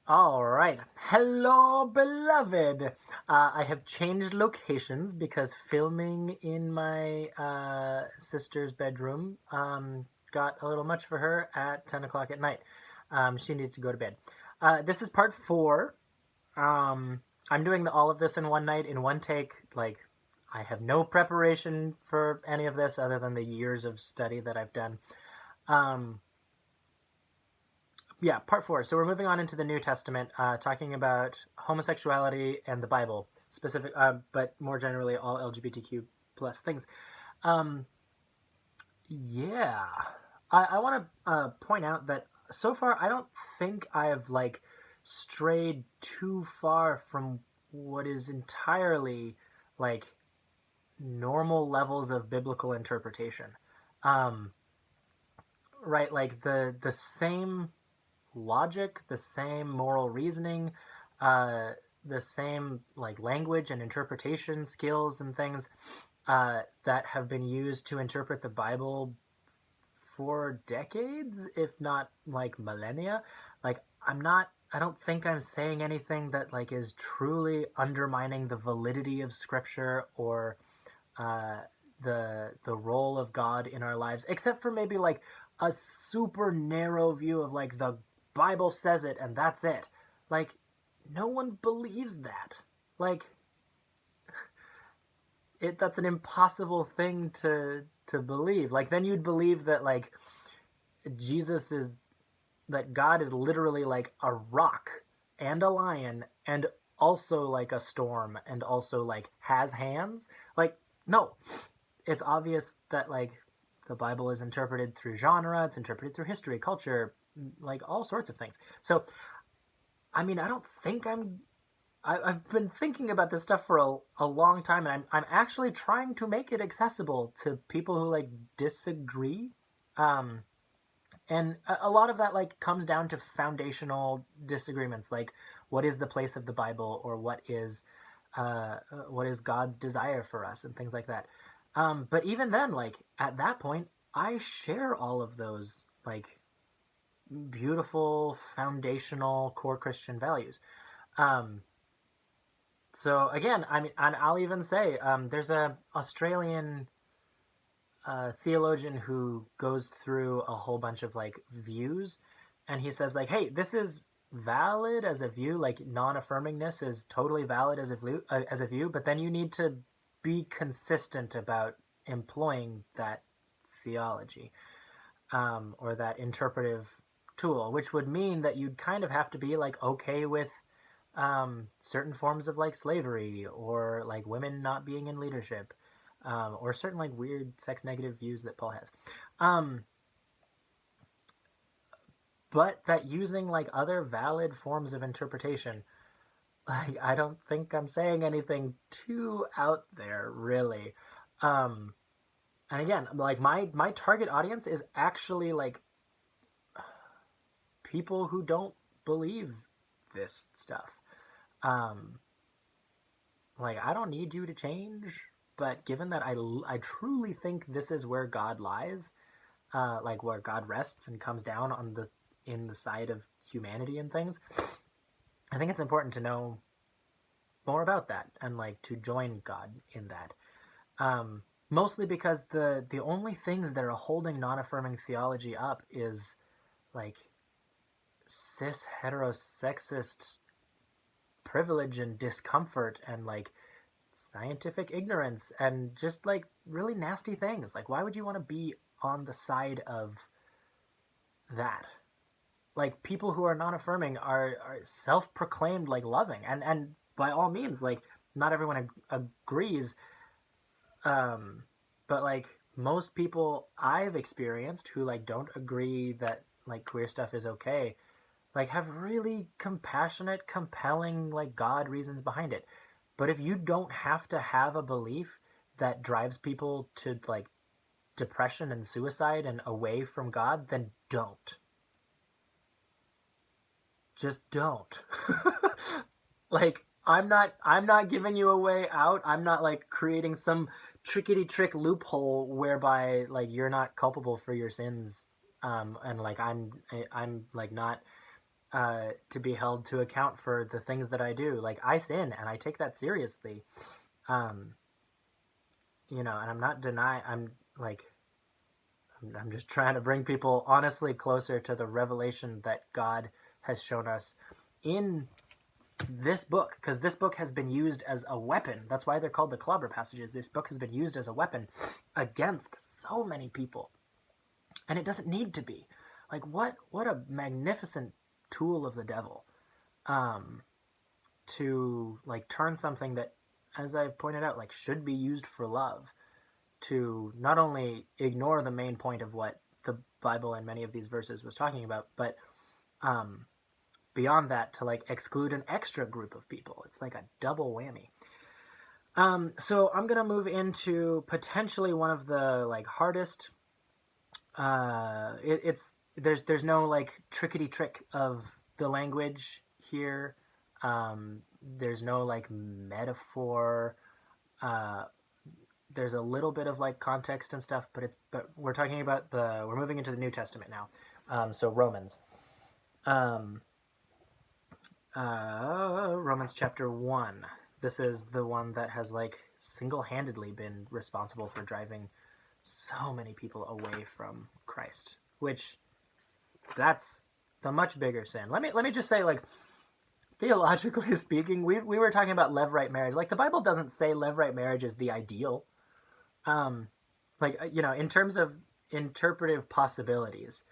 All right. Hello, beloved. I have changed locations because filming in my sister's bedroom got a little much for her at 10 o'clock at night. She needed to go to bed. This is part four. I'm doing all of this in one night, in one take. Like, I have no preparation for any of this other than the years of study that I've done. Um, yeah, part four. So we're moving on into the New Testament, talking about homosexuality and the Bible, specific, but more generally, all LGBTQ plus things. Um, yeah, I want to point out that so far I don't think I've like strayed too far from what is entirely like normal levels of biblical interpretation. Um, right, like the same logic, the same moral reasoning, uh, the same like language and interpretation skills and things that have been used to interpret the Bible for decades, if not like millennia. Like I don't think I'm saying anything that like is truly undermining the validity of Scripture or uh, the role of God in our lives, except for maybe like a super narrow view of like the Bible says it and that's it. Like no one believes that. Like that's an impossible thing to believe. Like then you'd believe that like Jesus is that God is literally like a rock and a lion and also like a storm and also like has hands. Like no, it's obvious that like the Bible is interpreted through genre, it's interpreted through history, culture, like all sorts of things. So, I mean, I don't think I've been thinking about this stuff for a long time, and I'm actually trying to make it accessible to people who like disagree. Um, and a lot of that like comes down to foundational disagreements, like what is the place of the Bible, or what is God's desire for us, and things like that. But even then, like at that point, I share all of those like beautiful foundational core Christian values. Um, so again, I mean, and I'll even say there's a Australian theologian who goes through a whole bunch of like views, and he says like, hey, this is valid as a view, like non-affirmingness is totally valid as a view, but then you need to be consistent about employing that theology, or that interpretive tool, which would mean that you'd kind of have to be like okay with certain forms of like slavery or like women not being in leadership, or certain like weird sex negative views that Paul has. Um, but that using like other valid forms of interpretation, like I don't think I'm saying anything too out there really. Um, and again, like my target audience is actually like people who don't believe this stuff. Um, like I don't need you to change, but given that I truly think this is where God lies, like where God rests and comes down on the in the side of humanity and things, I think it's important to know more about that and like to join God in that. Mostly because the only things that are holding non-affirming theology up is like cis heterosexist privilege and discomfort and like scientific ignorance and just like really nasty things. Like, why would you want to be on the side of that? Like, people who are non affirming are self proclaimed like loving, and by all means, like, not everyone agrees. Um, but like, most people I've experienced who like don't agree that like queer stuff is okay, like have really compassionate, compelling like God reasons behind it. But if you don't have to have a belief that drives people to like depression and suicide and away from God, then don't. Just don't. Like I'm not giving you a way out. I'm not like creating some trickety trick loophole whereby like you're not culpable for your sins, and like I'm like not to be held to account for the things that I do. Like, I sin, and I take that seriously. Um, and I'm not denying. I'm just trying to bring people honestly closer to the revelation that God has shown us in this book, because this book has been used as a weapon. That's why they're called the clobber passages. This book has been used as a weapon against so many people, and it doesn't need to be. Like, what a magnificent tool of the devil, to like turn something that, as I've pointed out, like should be used for love, to not only ignore the main point of what the Bible and many of these verses was talking about, but beyond that, to like exclude an extra group of people. It's like a double whammy. So I'm gonna move into potentially one of the like hardest. There's no like trickety trick of the language here. There's no like metaphor. There's a little bit of like context and stuff, but we're talking about we're moving into the New Testament now. So Romans. Romans chapter 1. This is the one that has like single-handedly been responsible for driving so many people away from Christ, which that's the much bigger sin. Let me just say, like, theologically speaking, we were talking about Levirate marriage. Like, the Bible doesn't say Levirate marriage is the ideal. In terms of interpretive possibilities,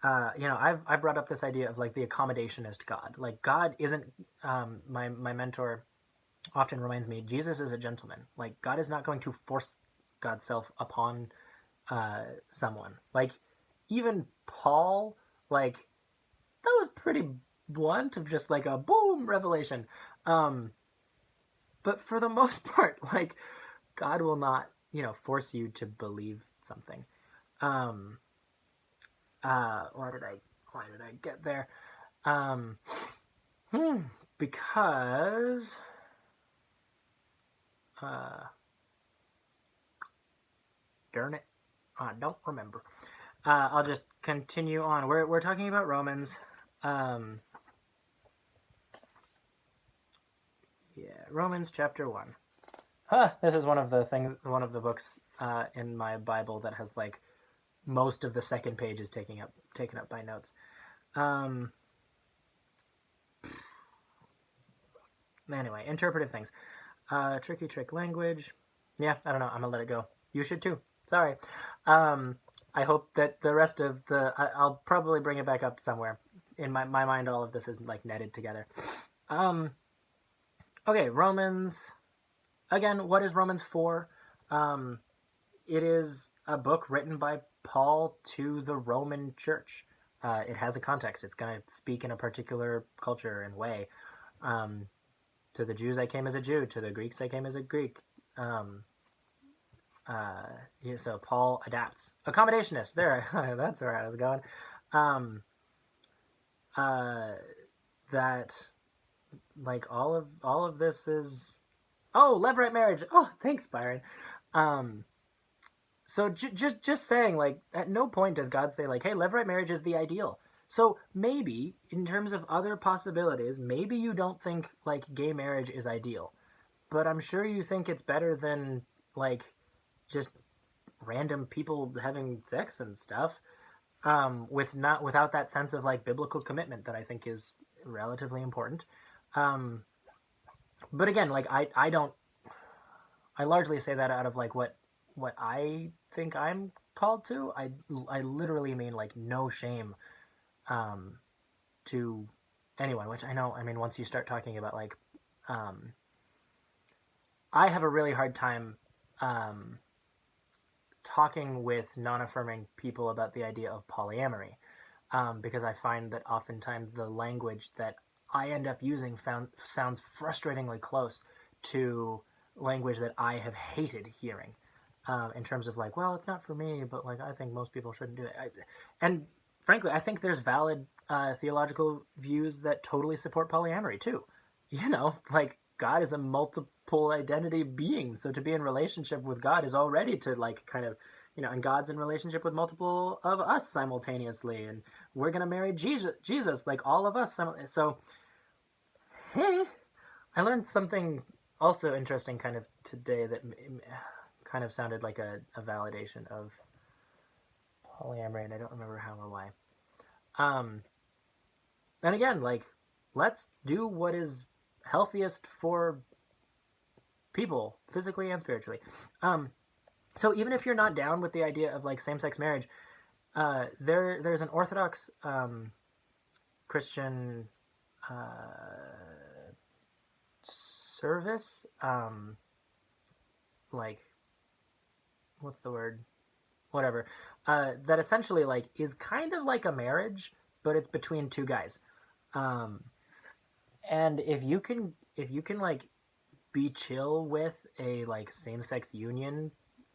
I've brought up this idea of like the accommodationist God. Like, God isn't, my mentor often reminds me, Jesus is a gentleman. Like, God is not going to force God's self upon someone. Like, even Paul, like, that was pretty blunt of just like a boom revelation. But for the most part, like, God will not, force you to believe something. Why did I get there? Because darn it, I don't remember. I'll just continue on. We're talking about Romans. Romans chapter 1. This is one of the books in my Bible that has like most of the second page is taken up by notes. Anyway, interpretive things. Tricky trick language. Yeah, I don't know. I'm gonna let it go. You should too. Sorry. I hope that the rest of I'll probably bring it back up somewhere. In my mind, all of this is like netted together. Okay, Romans. Again, what is Romans 4? It is a book written by Paul to the Roman church. It has a context. It's going to speak in a particular culture and way. To the Jews, I came as a Jew. To the Greeks, I came as a Greek. So Paul adapts. Accommodationist. There, that's where I was going. That, like, all of this is... Oh, Levirate marriage. Oh, thanks, Byron. So just saying, like, at no point does God say, like, hey, Levirate marriage is the ideal. So maybe, in terms of other possibilities, maybe you don't think, like, gay marriage is ideal. But I'm sure you think it's better than, like, just random people having sex and stuff, without that sense of, like, biblical commitment that I think is relatively important. But again, like, I largely say that out of, like, what I think I'm called to. I literally mean, like, no shame to anyone, which I know, I mean, once you start talking about, like, I have a really hard time talking with non-affirming people about the idea of polyamory, because I find that oftentimes the language that I end up using sounds frustratingly close to language that I have hated hearing, in terms of, like, well, it's not for me, but, like, I think most people shouldn't do it. And frankly, I think there's valid theological views that totally support polyamory too. Like, God is a multiple identity being, so to be in relationship with God is already to, like, kind of, and God's in relationship with multiple of us simultaneously, and we're gonna marry Jesus, like all of us. So, hey, I learned something also interesting kind of today that kind of sounded like a validation of polyamory, and I don't remember how or why. And again, like, let's do what is healthiest for people, physically and spiritually. So even if you're not down with the idea of like same-sex marriage, there's an Orthodox Christian service, like, what's the word? Whatever. That essentially like is kind of like a marriage, but it's between two guys. And if you can like be chill with a like same-sex union,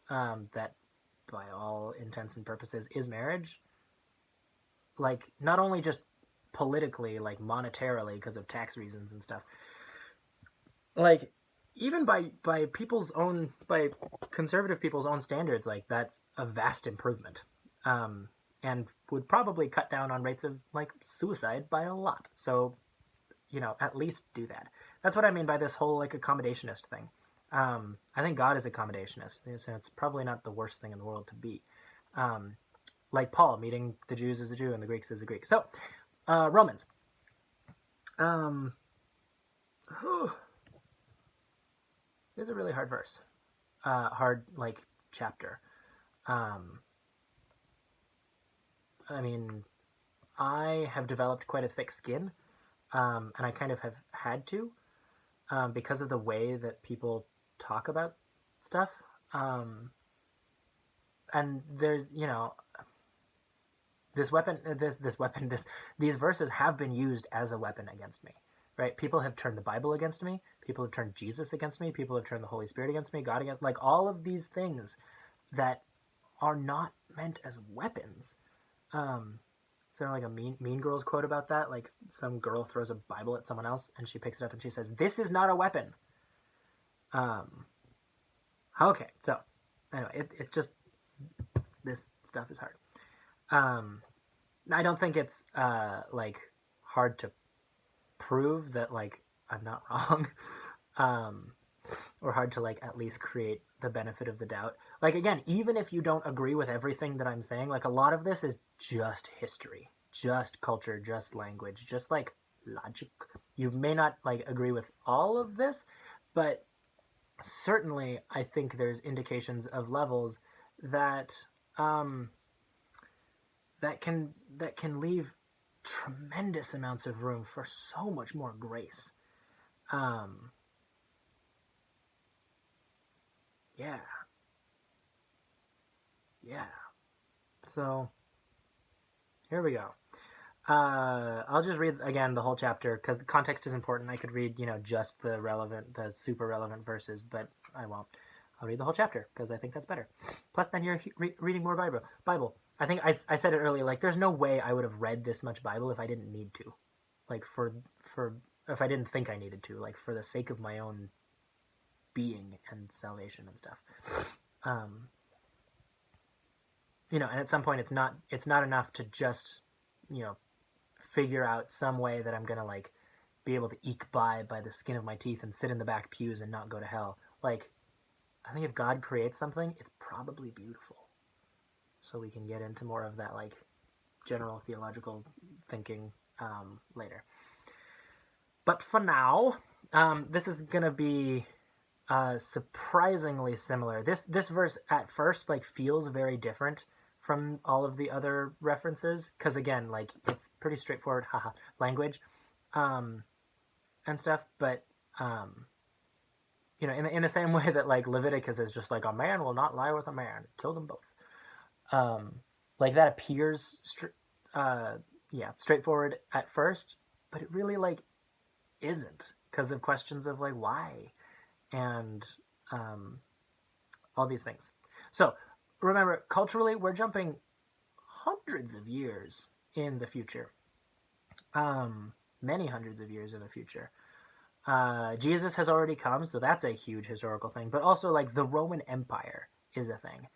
that by all intents and purposes is marriage, like not only just politically, like monetarily because of tax reasons and stuff, like even by conservative people's own standards, like that's a vast improvement, and would probably cut down on rates of like suicide by a lot. So at least do that. That's what I mean by this whole like accommodationist thing. I think God is accommodationist, so it's probably not the worst thing in the world to be. Like Paul meeting the Jews as a Jew and the Greeks as a Greek. So, Romans. It's a really hard verse. Hard, like, chapter. I mean, I have developed quite a thick skin, and I kind of have had to, because of the way that people talk about stuff. And there's, these verses have been used as a weapon against me, right? People have turned the Bible against me. People have turned Jesus against me. People have turned the Holy Spirit against me, God against, like all of these things that are not meant as weapons. So like a mean Girls quote about that, like some girl throws a Bible at someone else and she picks it up and she says, "This is not a weapon." Okay, so anyway, it's just, this stuff is hard. I don't think it's like hard to prove that like I'm not wrong, or hard to like at least create the benefit of the doubt. Like again, even if you don't agree with everything that I'm saying, like a lot of this is just history, just culture, just language, just like logic. You may not like agree with all of this, but certainly I think there's indications of levels that that can leave tremendous amounts of room for so much more grace. Yeah. So here we go. I'll just read again the whole chapter because the context is important. I could read, just the super relevant verses, but I won't. I'll read the whole chapter because I think that's better. Plus, then you're reading more Bible. I think I said it earlier. Like, there's no way I would have read this much Bible if I didn't need to. Like, for if I didn't think I needed to. Like, for the sake of my own being and salvation and stuff. And at some point, it's not enough to just, figure out some way that I'm gonna like be able to eke by the skin of my teeth and sit in the back pews and not go to hell. Like, I think if God creates something, it's probably beautiful. So we can get into more of that like general theological thinking later. But for now, this is gonna be surprisingly similar. This verse at first like feels very different from all of the other references because again, like it's pretty straightforward, language, and stuff. But in the same way that like Leviticus is just like a man will not lie with a man, kill them both. Like that appears straightforward at first, but it really like isn't because of questions of like why and all these things. So remember, culturally, we're jumping hundreds of years in the future, many hundreds of years in the future. Jesus has already come, so that's a huge historical thing. But also, like the Roman Empire is a thing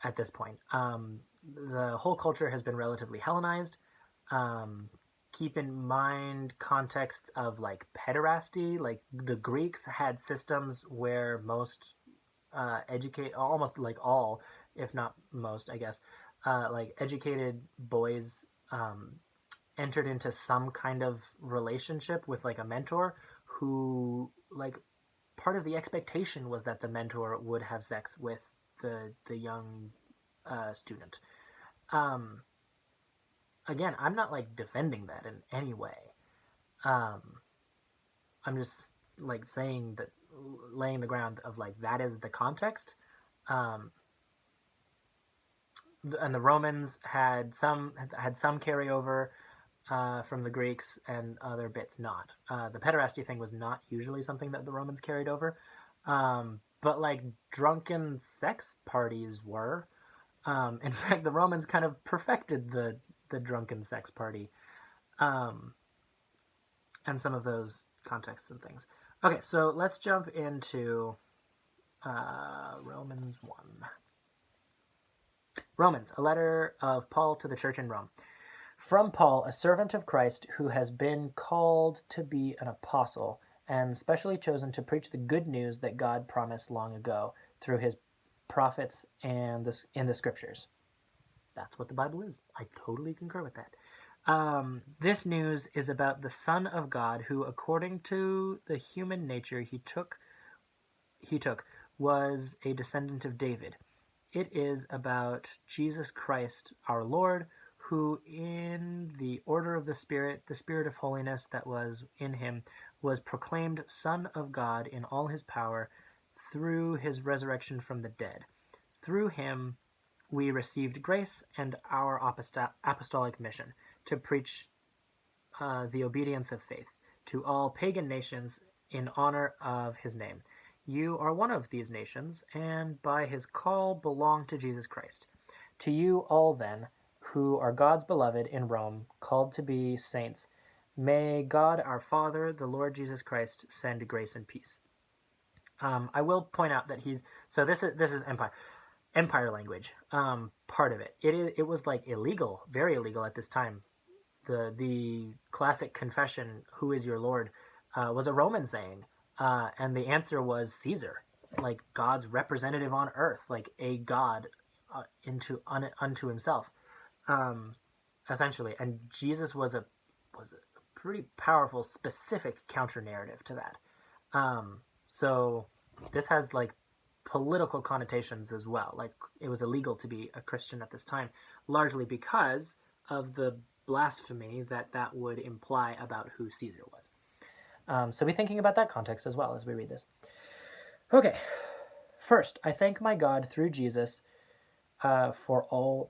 at this point. The whole culture has been relatively Hellenized. Keep in mind contexts of like pederasty. Like the Greeks had systems where most almost like all, if not most, I guess, like educated boys entered into some kind of relationship with like a mentor who like part of the expectation was that the mentor would have sex with the young student. Um, Again, I'm not like defending that in any way. Um, I'm just like saying that, laying the ground of like that is the context. Um, and the Romans had some carryover from the Greeks and other bits not. The pederasty thing was not usually something that the Romans carried over, but like drunken sex parties were. In fact, the Romans kind of perfected the drunken sex party, um, and some of those contexts and things. Okay, so let's jump into Romans 1. Romans, a letter of Paul to the church in Rome. From Paul, a servant of Christ who has been called to be an apostle and specially chosen to preach the good news that God promised long ago through his prophets and in the scriptures. That's what the Bible is. I totally concur with that. This news is about the Son of God who, according to the human nature he took, was a descendant of David. It is about Jesus Christ our Lord, who in the order of the Spirit of holiness that was in him, was proclaimed Son of God in all his power through his resurrection from the dead. Through him we received grace and our apostolic mission to preach the obedience of faith to all pagan nations in honor of his name. You are one of these nations, and by his call belong to Jesus Christ. To you all, then, who are God's beloved in Rome, called to be saints, may God our Father, the Lord Jesus Christ, send grace and peace. I will point out that this is empire language. Part of it. It was like illegal, very illegal at this time. The classic confession, "Who is your Lord?" Was a Roman saying, and the answer was Caesar, like God's representative on earth, like a god unto himself, essentially. And Jesus was a pretty powerful, specific counter narrative to that. So this has like political connotations as well. Like it was illegal to be a Christian at this time, largely because of the blasphemy that would imply about who Caesar was. So be thinking about that context as well as we read this. Okay, first, I thank my God through Jesus for all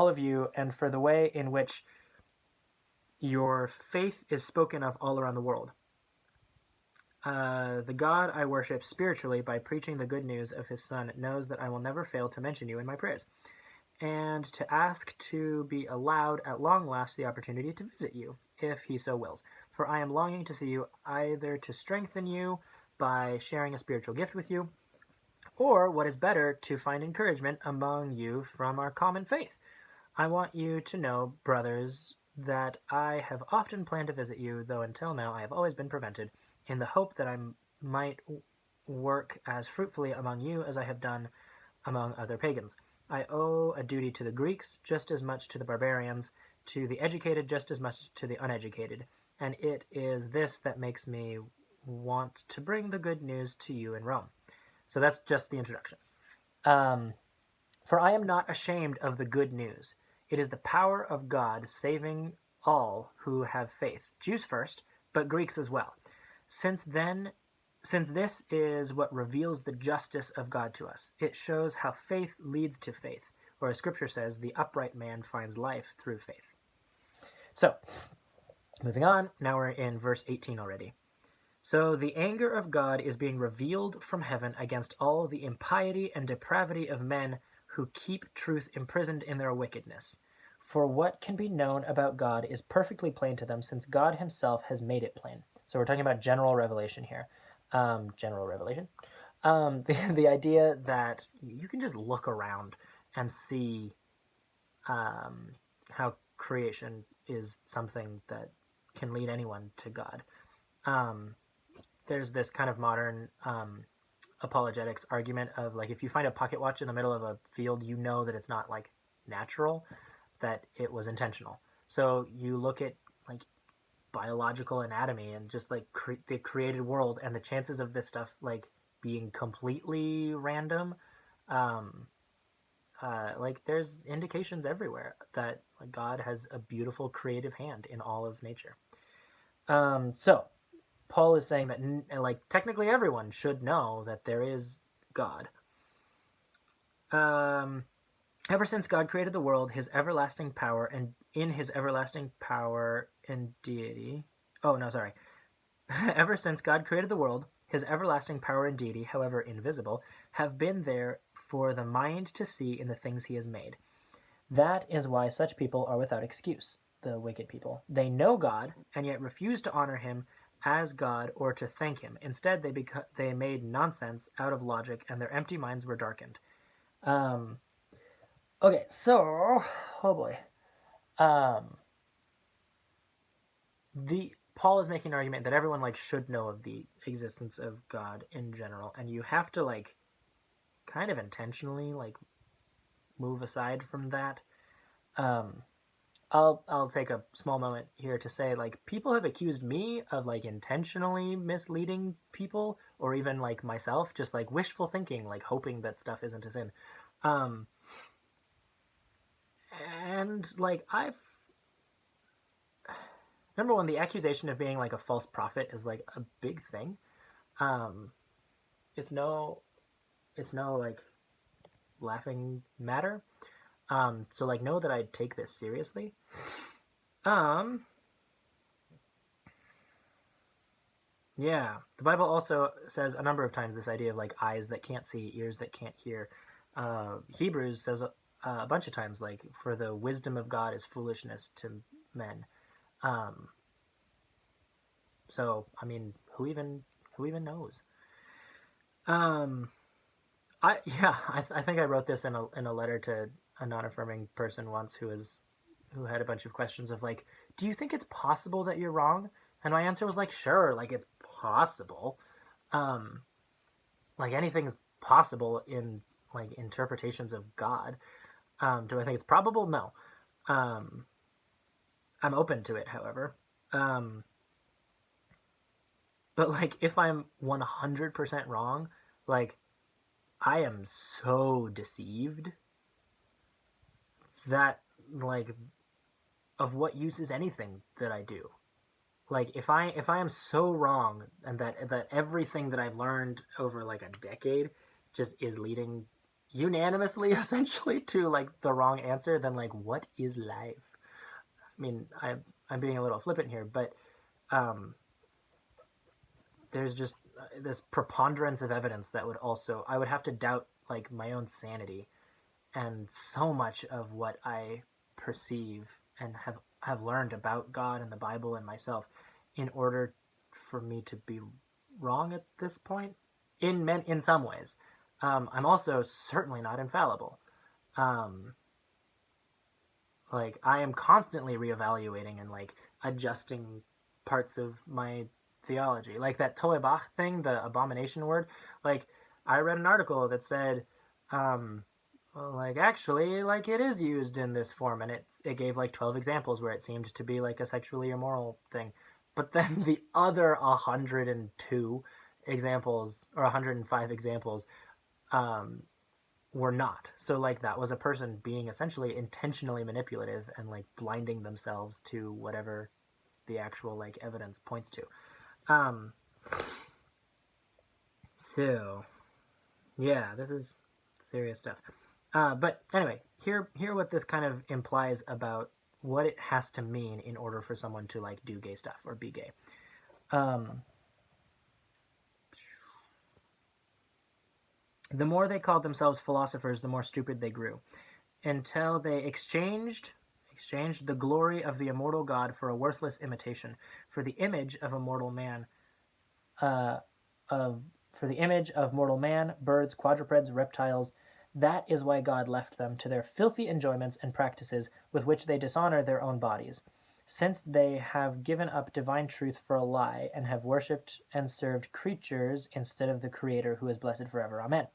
of you and for the way in which your faith is spoken of all around the world. The God I worship spiritually by preaching the good news of his Son knows that I will never fail to mention you in my prayers, and to ask to be allowed at long last the opportunity to visit you, if he so wills. For I am longing to see you, either to strengthen you by sharing a spiritual gift with you, or, what is better, to find encouragement among you from our common faith. I want you to know, brothers, that I have often planned to visit you, though until now I have always been prevented, in the hope that I might work as fruitfully among you as I have done among other pagans. I owe a duty to the Greeks just as much to the barbarians, to the educated just as much to the uneducated, and it is this that makes me want to bring the good news to you in Rome. So that's just the introduction. For I am not ashamed of the good news. It is the power of God saving all who have faith, Jews first, but Greeks as well. Since this is what reveals the justice of God to us, it shows how faith leads to faith, or as Scripture says, the upright man finds life through faith. So, moving on, now we're in verse 18 already. So the anger of God is being revealed from heaven against all the impiety and depravity of men who keep truth imprisoned in their wickedness. For what can be known about God is perfectly plain to them, since God himself has made it plain. So we're talking about general revelation here. General revelation. The idea that you can just look around and see how creation is something that can lead anyone to God. There's this kind of modern apologetics argument of like, if you find a pocket watch in the middle of a field, you know that it's not like natural, that it was intentional. So you look at like biological anatomy and just like the created world, and the chances of this stuff like being completely random, um, like there's indications everywhere that like, God has a beautiful creative hand in all of nature. So Paul is saying that like technically everyone should know that there is God. Ever since God created the world, his everlasting power and in his everlasting power and deity. Oh no, sorry. Ever since God created the world, his everlasting power and deity, however invisible, have been there for the mind to see in the things he has made. That is why such people are without excuse, the wicked people. They know God and yet refuse to honor him as God or to thank him. Instead, they made nonsense out of logic, and their empty minds were darkened. Okay, so oh boy, the Paul is making an argument that everyone like should know of the existence of God in general, and you have to like kind of intentionally like move aside from that. I'll take a small moment here to say like people have accused me of like intentionally misleading people, or even like myself, just like wishful thinking, like hoping that stuff isn't a sin. And like I've number one, the accusation of being like a false prophet is like a big thing. Um, it's no like laughing matter. So like know that I take this seriously. Yeah, the Bible also says a number of times this idea of like eyes that can't see, ears that can't hear. Hebrews says a bunch of times like, for the wisdom of God is foolishness to men. So I mean, who even knows? I think I wrote this in a letter to a non-affirming person once who had a bunch of questions of like, do you think it's possible that you're wrong? And my answer was like, sure, like it's possible. Um, like anything's possible in like interpretations of God. Do I think it's probable? No. Um, I'm open to it, however. Um, but like if I'm 100% wrong, like I am so deceived that like of what use is anything that I do? Like if I am so wrong, and that everything that I've learned over like a decade just is leading unanimously essentially to like the wrong answer, then like what is life? I mean, I'm being a little flippant here, but um, there's just this preponderance of evidence that would also I would have to doubt like my own sanity, and so much of what I perceive and have learned about God and the Bible and myself in order for me to be wrong at this point in some ways. I'm also certainly not infallible. Um, like I am constantly reevaluating and like adjusting parts of my theology, like that toebach thing, the abomination word. Like I read an article that said, well, like actually, like it is used in this form, and it gave like 12 examples where it seemed to be like a sexually immoral thing, but then the other 102 examples or 105 examples um, were not. So like that was a person being essentially intentionally manipulative and like blinding themselves to whatever the actual like evidence points to. Um, so yeah, this is serious stuff. But anyway, hear what this kind of implies about what it has to mean in order for someone to like do gay stuff or be gay. The more they called themselves philosophers, the more stupid they grew, until they exchanged the glory of the immortal God for a worthless imitation, for the image of a mortal man, of for the image of mortal man, birds, quadrupeds, reptiles, That is why God left them to their filthy enjoyments and practices with which they dishonor their own bodies, since they have given up divine truth for a lie and have worshipped and served creatures instead of the Creator who is blessed forever. Amen.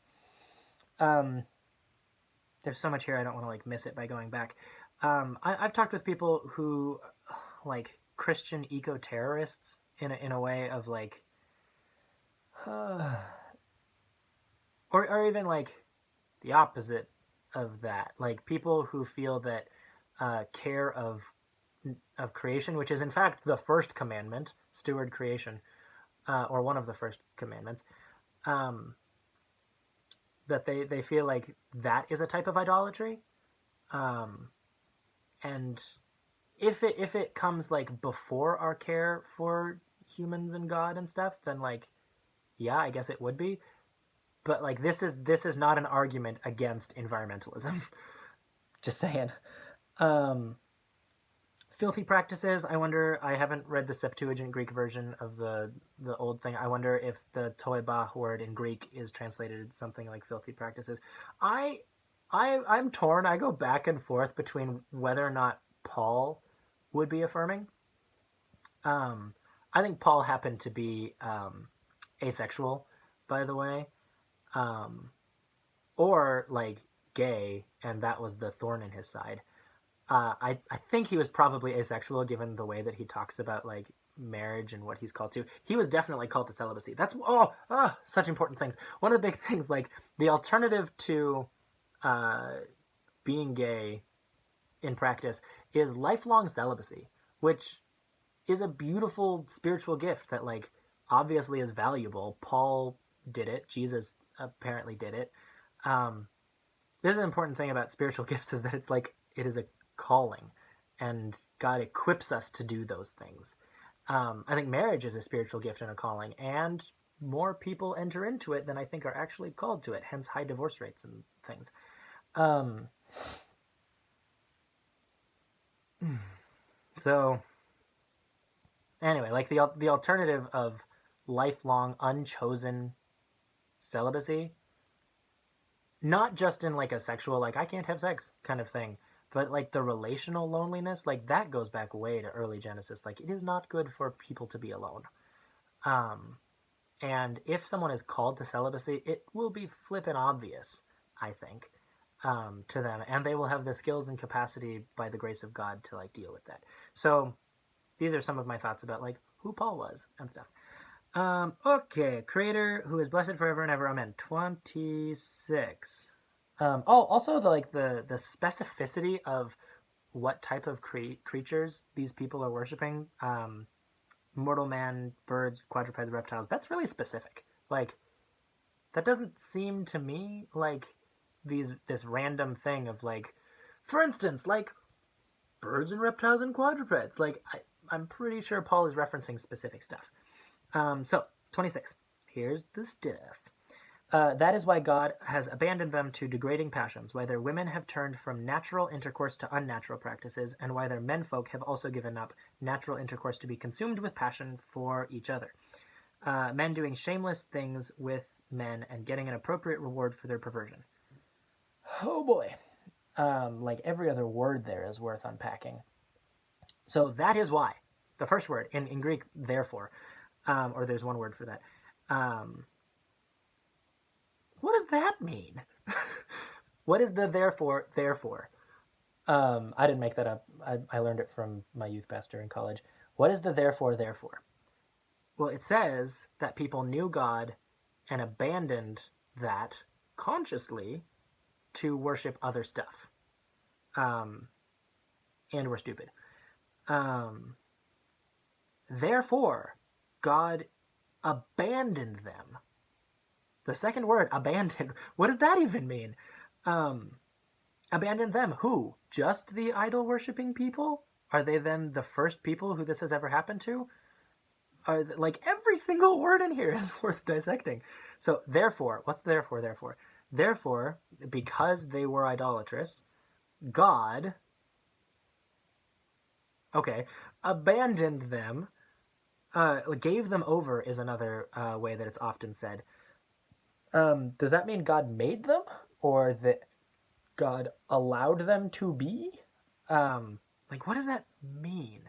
There's so much here I don't want to like miss it by going back. I've talked with people who like Christian eco-terrorists in a way of like, or even like the opposite of that, like people who feel that care of creation, which is in fact the first commandment, steward creation, or one of the first commandments, that they feel like that is a type of idolatry, and if it comes like before our care for humans and God and stuff, then like, yeah, I guess it would be. But like this is not an argument against environmentalism. Just saying. Filthy practices. I wonder. I haven't read the Septuagint Greek version of the old thing. I wonder if the toibah word in Greek is translated something like filthy practices. I'm torn. I go back and forth between whether or not Paul would be affirming. I think Paul happened to be asexual, by the way, or like gay, and that was the thorn in his side. I think he was probably asexual, given the way that he talks about like marriage and what he's called to. He was definitely called to celibacy. That's such important things. One of the big things, like the alternative to being gay in practice is lifelong celibacy, which is a beautiful spiritual gift that like obviously is valuable. Paul did it. Jesus apparently did it. There's an important thing about spiritual gifts is that it's like it is a calling, and God equips us to do those things. I think marriage is a spiritual gift and a calling, and more people enter into it than I think are actually called to it, hence high divorce rates and things. So anyway, like the alternative of lifelong unchosen celibacy, not just in like a sexual, like I can't have sex kind of thing, but like the relational loneliness, like that goes back way to early Genesis. Like it is not good for people to be alone. And if someone is called to celibacy, it will be flippin' obvious, I think, to them, and they will have the skills and capacity by the grace of God to like deal with that. So these are some of my thoughts about like who Paul was and stuff. Okay, Creator who is blessed forever and ever. Amen. 26. Also the specificity of what type of creatures these people are worshiping. Mortal man, birds, quadrupeds, reptiles. That's really specific. Like that doesn't seem to me like this random thing of like, for instance, like birds and reptiles and quadrupeds. Like I'm pretty sure Paul is referencing specific stuff. So 26. Here's the stuff. That is why God has abandoned them to degrading passions, why their women have turned from natural intercourse to unnatural practices, and why their menfolk have also given up natural intercourse to be consumed with passion for each other. Men doing shameless things with men and getting an appropriate reward for their perversion. Oh boy. Like every other word there is worth unpacking. So that is why. The first word in Greek, therefore, or there's one word for that. What does that mean? What is the therefore? I didn't make that up. I learned it from my youth pastor in college. What is the therefore? Well, it says that people knew God and abandoned that consciously to worship other stuff. And were stupid. Therefore, God abandoned them. The second word, abandoned. What does that even mean? Abandoned them. Who? Just the idol-worshipping people? Are they then the first people who this has ever happened to? Like every single word in here is worth dissecting. So therefore, what's therefore? Therefore, because they were idolatrous, God, abandoned them, gave them over is another way that it's often said. Does that mean God made them? or that God allowed them to be. Like, what does that mean?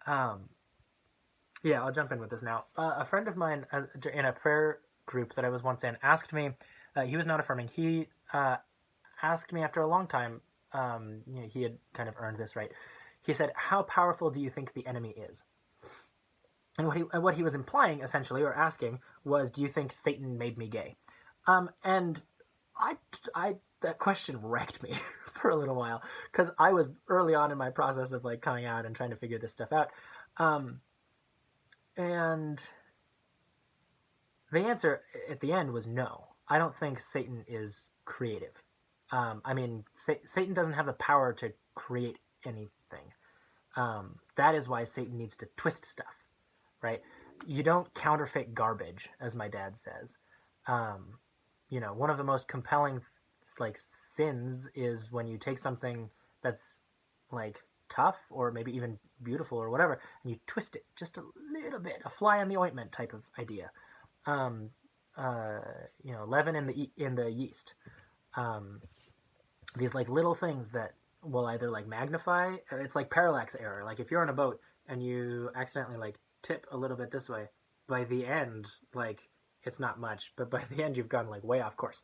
Yeah, I'll jump in with this now. A friend of mine in a prayer group that I was once in asked me, he was not affirming, he asked me after a long time, he had kind of earned this right. He said, how powerful do you think the enemy is? And what he was implying, essentially, or asking, was, do you think Satan made me gay? And I that question wrecked me for a little while, because I was early on in my process of like coming out and trying to figure this stuff out. And the answer at the end was no. I don't think Satan is creative. I mean, Satan doesn't have the power to create anything. That is why Satan needs to twist stuff, right? You don't counterfeit garbage, as my dad says. One of the most compelling like sins is when you take something that's like tough or maybe even beautiful or whatever, and you twist it just a little bit, a fly in the ointment type of idea. Leaven in the yeast. These like little things that will either like magnify. It's like parallax error. Like if you're on a boat and you accidentally like tip a little bit this way, by the end, like it's not much, but by the end you've gone like way off course.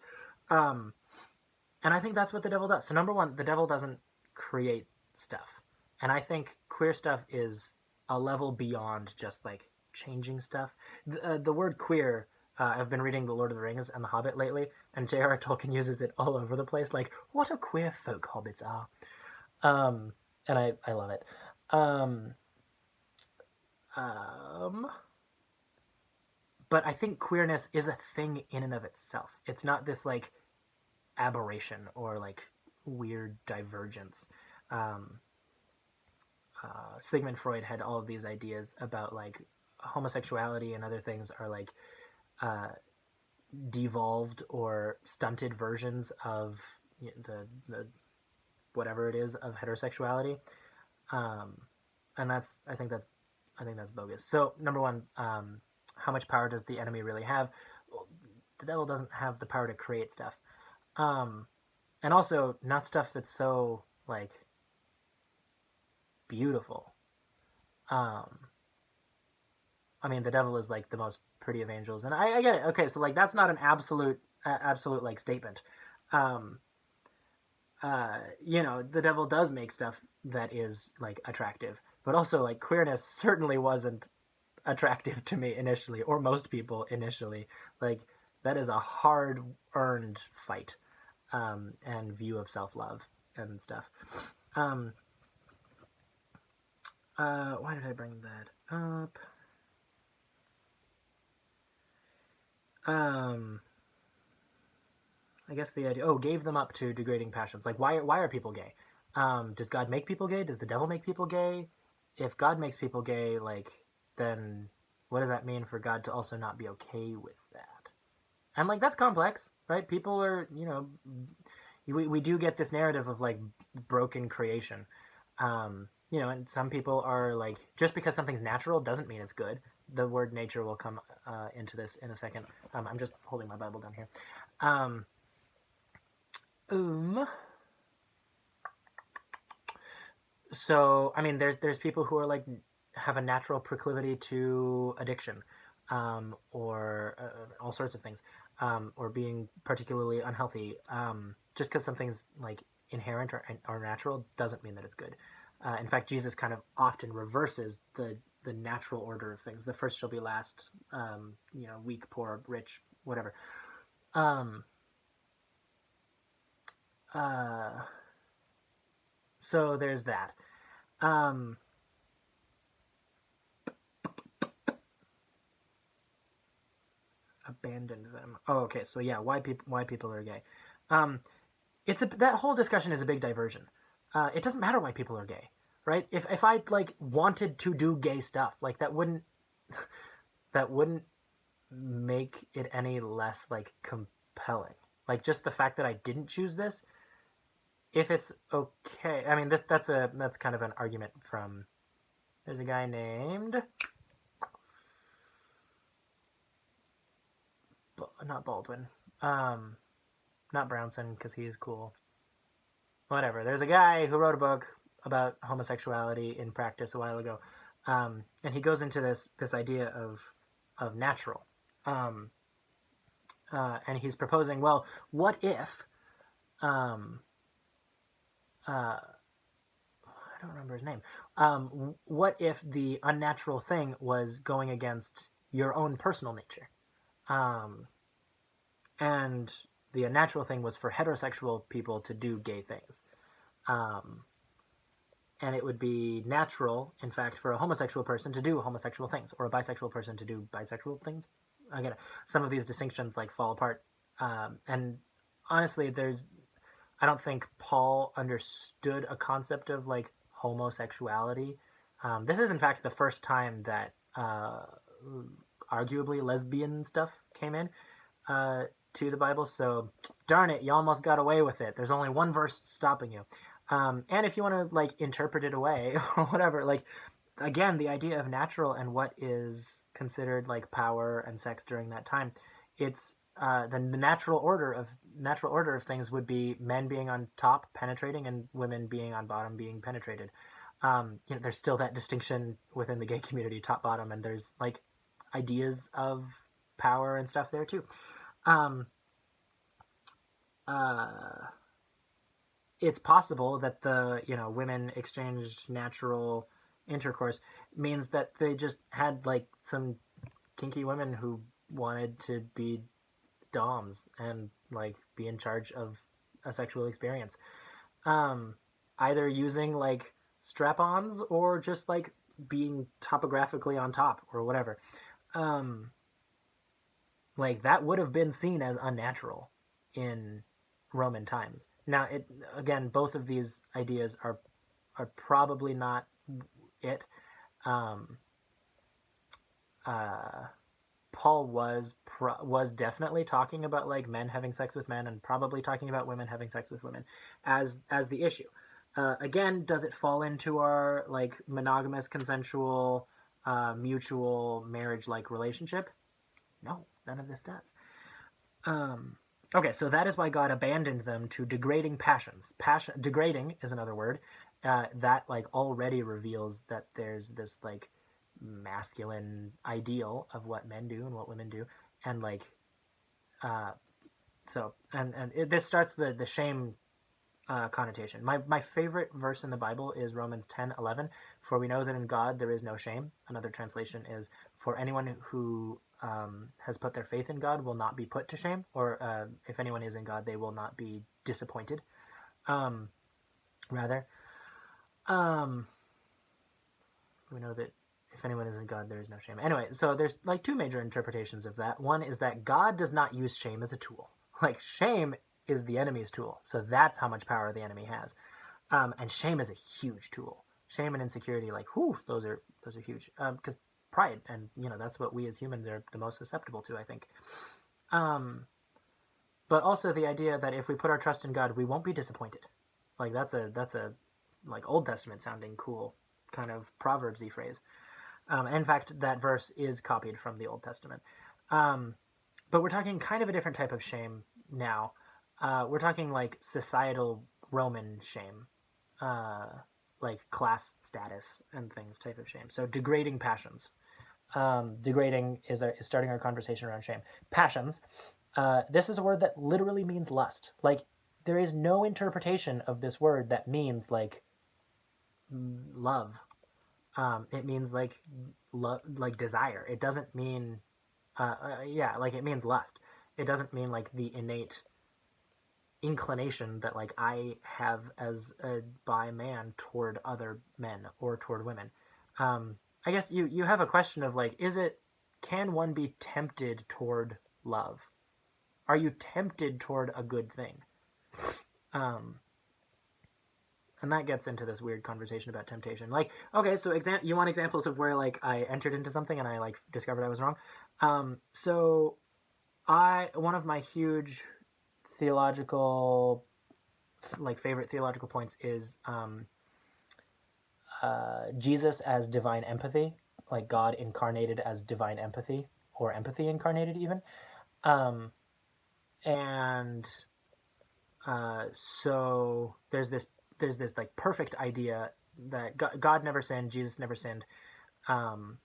And I think that's what the devil does. So number one, the devil doesn't create stuff, and I think queer stuff is a level beyond just like changing stuff. The word queer. I've been reading The Lord of the Rings and The Hobbit lately, and J.R.R. Tolkien uses it all over the place. Like, what a queer folk hobbits are. And I love it. But I think queerness is a thing in and of itself. It's not this like aberration or like weird divergence. Sigmund Freud had all of these ideas about like homosexuality and other things are like devolved or stunted versions of the whatever it is of heterosexuality, and I think that's bogus. So number one, how much power does the enemy really have? Well, the devil doesn't have the power to create stuff, and also not stuff that's so like beautiful. I mean, the devil is like the most pretty of angels, and I get it. Okay, so like that's not an absolute like statement. The devil does make stuff that is like attractive, but also like queerness certainly wasn't attractive to me initially, or most people initially. Like that is a hard earned fight, and view of self love and stuff. Why did I bring that up? I guess the idea. Oh, gave them up to degrading passions. Like, why are people gay? Does God make people gay? Does the devil make people gay? If God makes people gay, like, then what does that mean for God to also not be okay with that? And like, that's complex, right? People are, we do get this narrative of like broken creation. And some people are like, just because something's natural doesn't mean it's good. The word nature will come into this in a second. I'm just holding my Bible down here. So I mean, there's people who are like have a natural proclivity to addiction, or all sorts of things, or being particularly unhealthy. Just because something's like inherent or natural doesn't mean that it's good. In fact, Jesus kind of often reverses the natural order of things. The first shall be last. Weak, poor, rich, whatever. So there's that. Abandoned them. Oh, okay. So yeah, why people are gay? That whole discussion is a big diversion. It doesn't matter why people are gay, right? If I like wanted to do gay stuff, like that wouldn't make it any less like compelling. Like just the fact that I didn't choose this, if it's okay. I mean, that's kind of an argument from. There's a guy named. Not Baldwin. not Brownson because he's cool. Whatever. There's a guy who wrote a book about homosexuality in practice a while ago, and he goes into this idea of natural, um, and he's proposing, well, what if, um, I don't remember his name. What if the unnatural thing was going against your own personal nature, and the unnatural thing was for heterosexual people to do gay things. And it would be natural, in fact, for a homosexual person to do homosexual things, or a bisexual person to do bisexual things. Again, some of these distinctions like fall apart, and honestly, I don't think Paul understood a concept of like homosexuality. This is, in fact, the first time that arguably lesbian stuff came in to the Bible. So, darn it, you almost got away with it. There's only one verse stopping you. And if you want to like interpret it away or whatever, like again, the idea of natural and what is considered like power and sex during that time, it's the natural order of things would be men being on top penetrating and women being on bottom being penetrated. There's still that distinction within the gay community, top bottom, and there's like ideas of power and stuff there too. It's possible that the women exchanged natural intercourse means that they just had like some kinky women who wanted to be doms and like be in charge of a sexual experience, either using like strap-ons or just like being topographically on top or whatever. Like that would have been seen as unnatural in Roman times. Now, both of these ideas are probably not it. Paul was definitely talking about like men having sex with men, and probably talking about women having sex with women as the issue. Again, does it fall into our like monogamous, consensual, mutual marriage like relationship? No, none of this does. Okay, so that is why God abandoned them to degrading passions. Degrading is another word that like already reveals that there's this like masculine ideal of what men do and what women do, and like this starts the shame connotation. My favorite verse in the Bible is Romans 10:11. For we know that in God there is no shame. Another translation is, for anyone who has put their faith in God will not be put to shame, or if anyone is in God, they will not be disappointed. Rather, we know that if anyone is in God, there is no shame. Anyway, so there's like two major interpretations of that. One is that God does not use shame as a tool. Like shame is the enemy's tool, so that's how much power the enemy has. And shame is a huge tool. Shame and insecurity, like, whew, those are huge. Because pride, and that's what we as humans are the most susceptible to, I think. But also the idea that if we put our trust in God, we won't be disappointed. Like that's a like Old Testament sounding cool kind of Proverbsy phrase. And in fact, that verse is copied from the Old Testament. But we're talking kind of a different type of shame now. We're talking like societal Roman shame, like class status and things type of shame. So degrading passions. Degrading is starting our conversation around shame. Passions. This is a word that literally means lust. Like there is no interpretation of this word that means like love. It means like love, like desire. It doesn't mean, like it means lust. It doesn't mean like the innate inclination that like I have as a bi man toward other men or toward women. I guess you have a question of like, can one be tempted toward love? Are you tempted toward a good thing? And that gets into this weird conversation about temptation. Like, okay, so you want examples of where like I entered into something and I like discovered I was wrong. So one of my huge theological, like favorite theological points is Jesus as divine empathy, like God incarnated as divine empathy, or empathy incarnated even. And So there's this like perfect idea that God never sinned, Jesus never sinned. Um,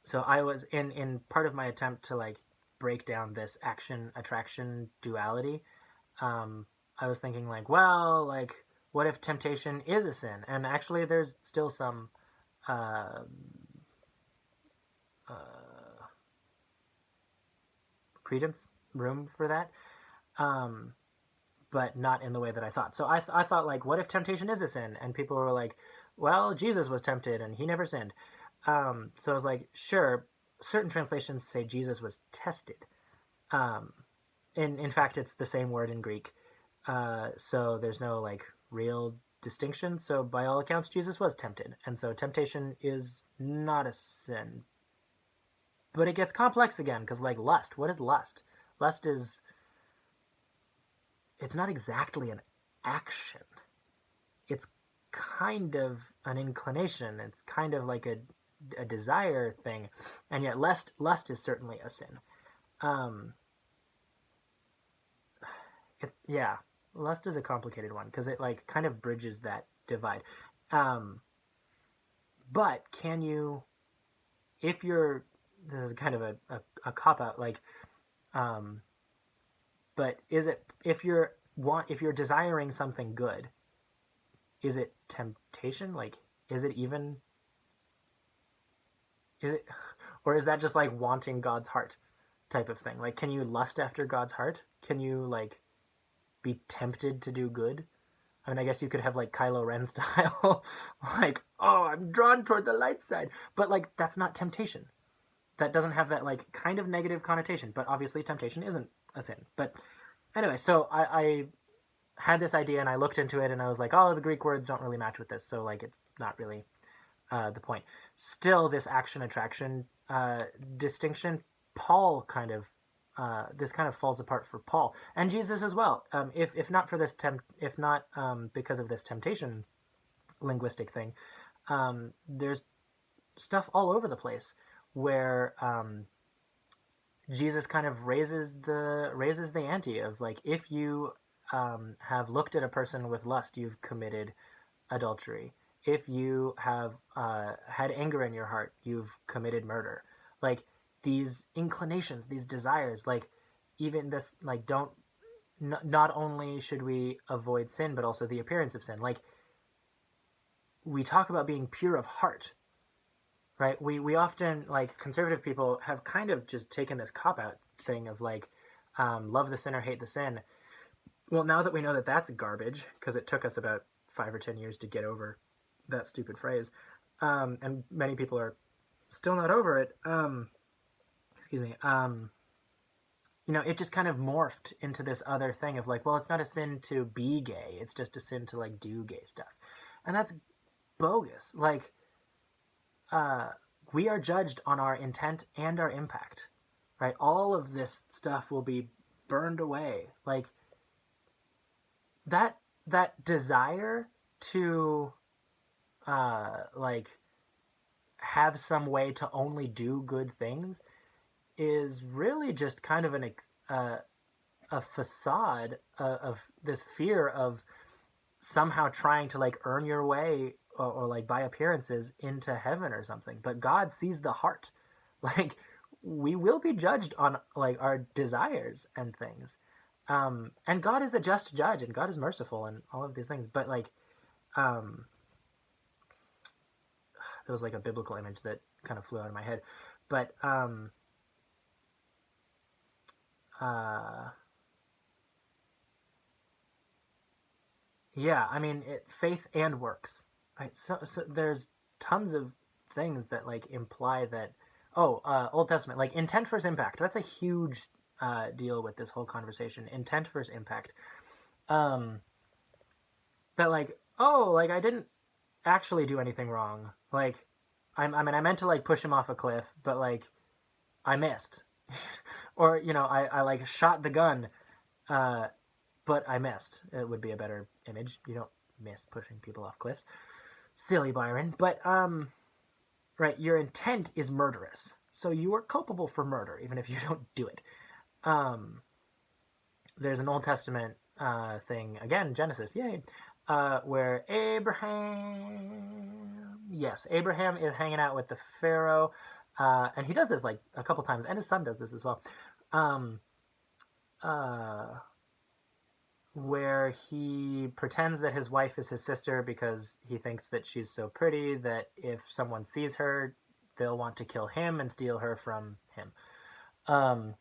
so I was in part of my attempt to like break down this action attraction duality. Um, I was thinking like, well, like what if temptation is a sin? And actually, there's still some uh, uh, credence room for that. Um, but not in the way that I thought. So I thought like, what if temptation is a sin? And people were like, well, Jesus was tempted and he never sinned. So I was like, sure. Certain translations say Jesus was tested. Um, in fact, it's the same word in Greek. So there's no like real distinction. So by all accounts, Jesus was tempted, and so temptation is not a sin. But it gets complex again because like lust. What is lust? Lust is it's not exactly an action. It's kind of an inclination. It's kind of like a desire thing, and yet lust is certainly a sin. Um, yeah, lust is a complicated one because it like kind of bridges that divide. Um, but can you, if you're, this is kind of a cop out, like, um, but is it if you're desiring something good, is it temptation? Like, is it even is it, or is that just like wanting God's heart type of thing? Like, can you lust after God's heart? Can you like be tempted to do good? I mean, I guess you could have like Kylo Ren style, like, oh, I'm drawn toward the light side. But like, that's not temptation. That doesn't have that like kind of negative connotation. But obviously, temptation isn't a sin. But anyway, so I had this idea and I looked into it and I was like, oh, the Greek words don't really match with this. So like, it's not really the point. Still, this action attraction distinction, Paul kind of this kind of falls apart for Paul and Jesus as well. If not for this if not because of this temptation linguistic thing, there's stuff all over the place where Jesus kind of raises the ante of like if you have looked at a person with lust, you've committed adultery. If you have had anger in your heart, you've committed murder. Like these inclinations, these desires, like even this, like don't. Not only should we avoid sin, but also the appearance of sin. Like we talk about being pure of heart, right? We often like conservative people have kind of just taken this cop out thing of like love the sinner, hate the sin. Well, now that we know that that's garbage, because it took us about 5 or 10 years to get over that stupid phrase, and many people are still not over it. Excuse me. It just kind of morphed into this other thing of like, well, it's not a sin to be gay; it's just a sin to like do gay stuff, and that's bogus. Like, we are judged on our intent and our impact, right? All of this stuff will be burned away. Like that desire to like have some way to only do good things is really just kind of a facade of this fear of somehow trying to like earn your way or like by appearances into heaven or something. But God sees the heart. Like we will be judged on like our desires and things. And God is a just judge and God is merciful and all of these things. But like there was like a biblical image that kind of flew out of my head. But yeah, I mean, faith and works, right? So there's tons of things that like imply that. Oh, Old Testament, like intent versus impact. That's a huge deal with this whole conversation. Intent versus impact. Um, that like, oh, like I didn't actually do anything wrong. Like, I mean, I meant to like push him off a cliff, but like, I missed, or I like shot the gun, uh, but I missed. It would be a better image. You don't miss pushing people off cliffs. Silly Byron. But right, your intent is murderous. So you are culpable for murder, even if you don't do it. There's an Old Testament thing again, Genesis, yay, where Abraham is hanging out with the Pharaoh, and he does this like a couple times, and his son does this as well, um, uh, where he pretends that his wife is his sister because he thinks that she's so pretty that if someone sees her, they'll want to kill him and steal her from him. Um,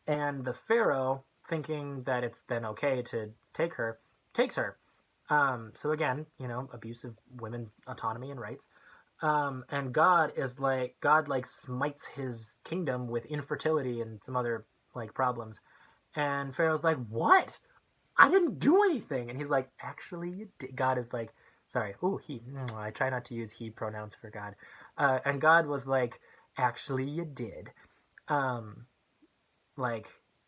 and the Pharaoh, thinking that it's then okay to take her, takes her. So again, abuse of women's autonomy and rights. And God smites his kingdom with infertility and some other like problems. And Pharaoh's like, "What? I didn't do anything." And he's like, "Actually, you did." God is like, sorry. Oh, he. I try not to use he pronouns for God. And God was like, "Actually, you did. Um, like,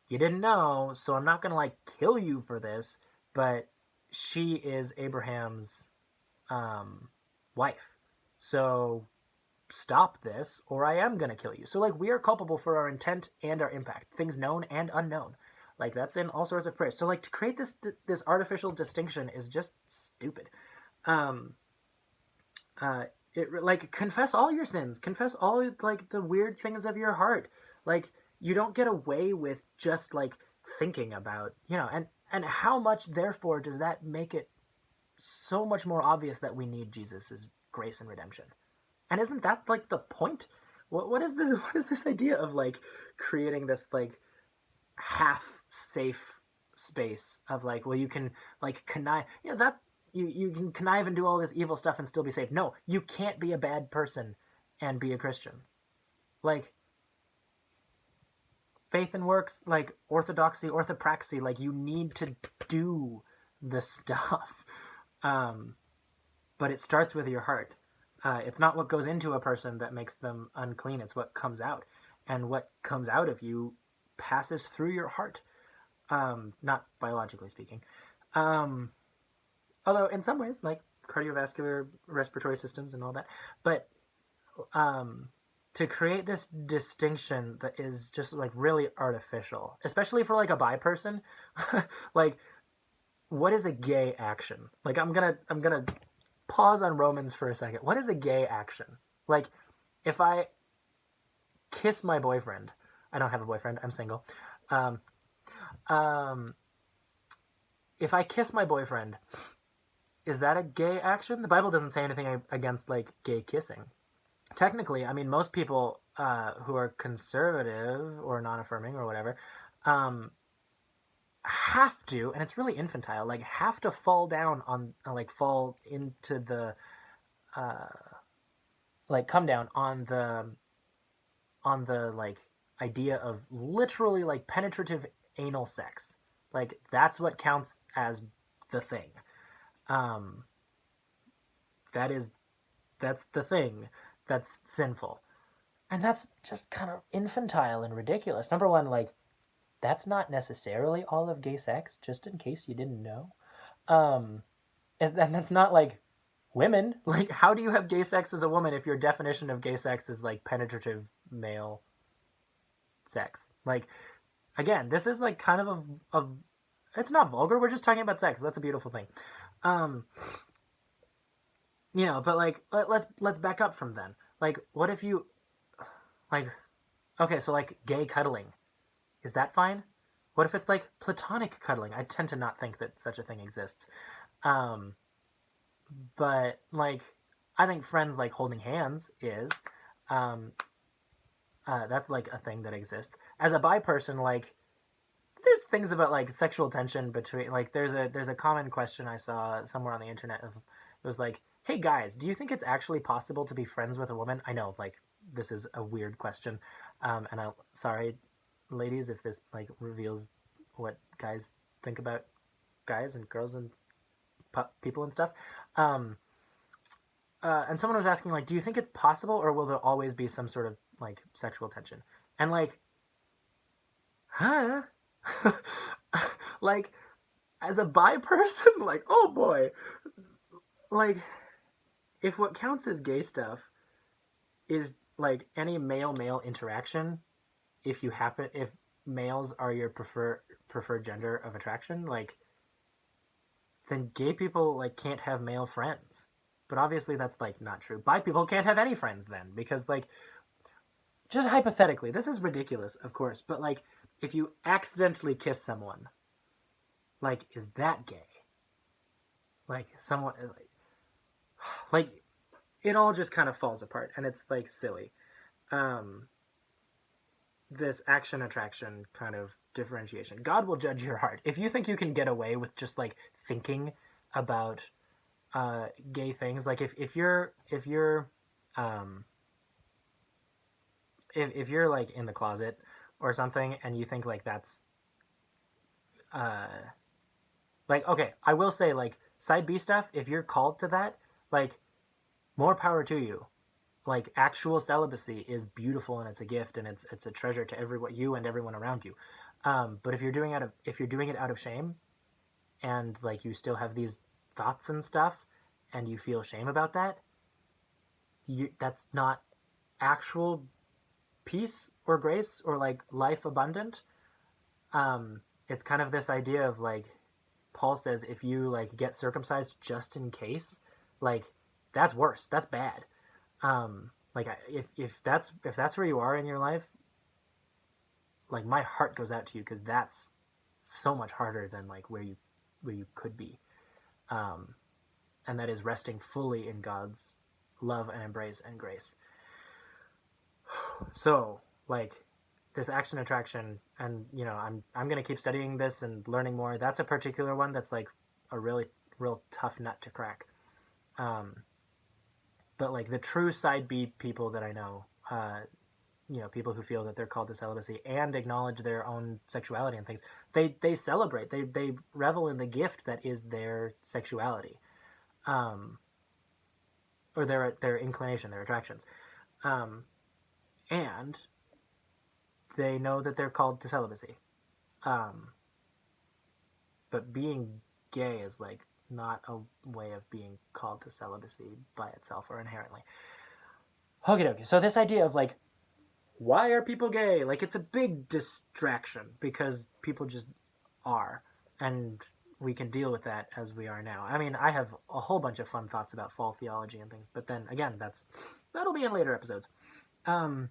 you didn't know, so I'm not gonna like kill you for this, but she is Abraham's wife. So stop this, or I am gonna kill you." So like we are culpable for our intent and our impact, things known and unknown. Like that's in all sorts of prayers. So like to create this artificial distinction is just stupid. Um, it confess all your sins, confess all like the weird things of your heart. Like you don't get away with just like thinking about and how much therefore does that make it so much more obvious that we need Jesus's grace and redemption? And isn't that like the point? What is this? What is this idea of like creating this like half safe space of like, well, you can like connive, that you can connive and do all this evil stuff and still be safe. No, you can't be a bad person and be a Christian. Like faith and works, like orthodoxy, orthopraxy, like you need to do the stuff. But it starts with your heart. It's not what goes into a person that makes them unclean. It's what comes out. And what comes out of you passes through your heart. Not biologically speaking. Although in some ways, like cardiovascular, respiratory systems and all that. But to create this distinction that is just like really artificial, especially for like a bi person, like what is a gay action? Like I'm gonna pause on Romans for a second. What is a gay action? Like if I kiss my boyfriend, I don't have a boyfriend, I'm single. If I kiss my boyfriend, is that a gay action? The Bible doesn't say anything against like gay kissing. Technically, I mean, most people who are conservative or non-affirming or whatever have to, and it's really infantile, like have to fall down on, like fall into the, like come down on the like idea of literally like penetrative anal sex. Like that's what counts as the thing. That's the thing that's sinful. And that's just kind of infantile and ridiculous. Number one, like, that's not necessarily all of gay sex, just in case you didn't know. And that's not like women. Like, how do you have gay sex as a woman if your definition of gay sex is like penetrative male sex? Like, again, this is like kind of it's not vulgar. We're just talking about sex. That's a beautiful thing. But like, let's back up from then. Like, what if you, like, okay, so like gay cuddling, is that fine? What if it's like platonic cuddling? I tend to not think that such a thing exists. But like, I think friends like holding hands is, that's like a thing that exists. As a bi person, like, there's things about like sexual tension between, like, there's a common question I saw somewhere on the internet of, it was like, hey guys, do you think it's actually possible to be friends with a woman? I know, like, this is a weird question, and I'm sorry, ladies, if this like reveals what guys think about guys and girls and people and stuff. And someone was asking, like, do you think it's possible, or will there always be some sort of like sexual tension? And like, huh? Like, as a bi person, like, oh boy, like, if what counts as gay stuff is like any male interaction, if males are your preferred gender of attraction, like, then gay people like can't have male friends. But obviously that's like not true. Bi people can't have any friends then, because like, just hypothetically, this is ridiculous, of course, but like, if you accidentally kiss someone, like, is that gay? Like, someone like it all just kind of falls apart, and it's like silly. Um, this action attraction kind of differentiation. God will judge your heart. If you think you can get away with just like thinking about gay things, like um, if you're like in the closet or something, and you think like that's uh, like, okay, I will say, like, side B stuff, if you're called to that, like, more power to you. Like, actual celibacy is beautiful, and it's a gift, and it's a treasure to everyone, you and everyone around you. But if you're doing it out of shame, and like you still have these thoughts and stuff, and you feel shame about that, that's not actual peace or grace or like life abundant. It's kind of this idea of like, Paul says, if you like get circumcised just in case, like, that's worse. That's bad. Like, if that's where you are in your life, like, my heart goes out to you, because that's so much harder than like where you could be, and that is resting fully in God's love and embrace and grace. So like, this action attraction, and I'm gonna keep studying this and learning more. That's a particular one that's like a really real tough nut to crack. But like, the true side B people that I know, people who feel that they're called to celibacy and acknowledge their own sexuality and things, they celebrate, they revel in the gift that is their sexuality, or their inclination, their attractions, and they know that they're called to celibacy. But being gay is like not a way of being called to celibacy by itself or inherently. Okay. So this idea of like, why are people gay? Like, it's a big distraction, because people just are, and we can deal with that as we are now. I mean, I have a whole bunch of fun thoughts about fall theology and things, but then again, that'll be in later episodes. Wow,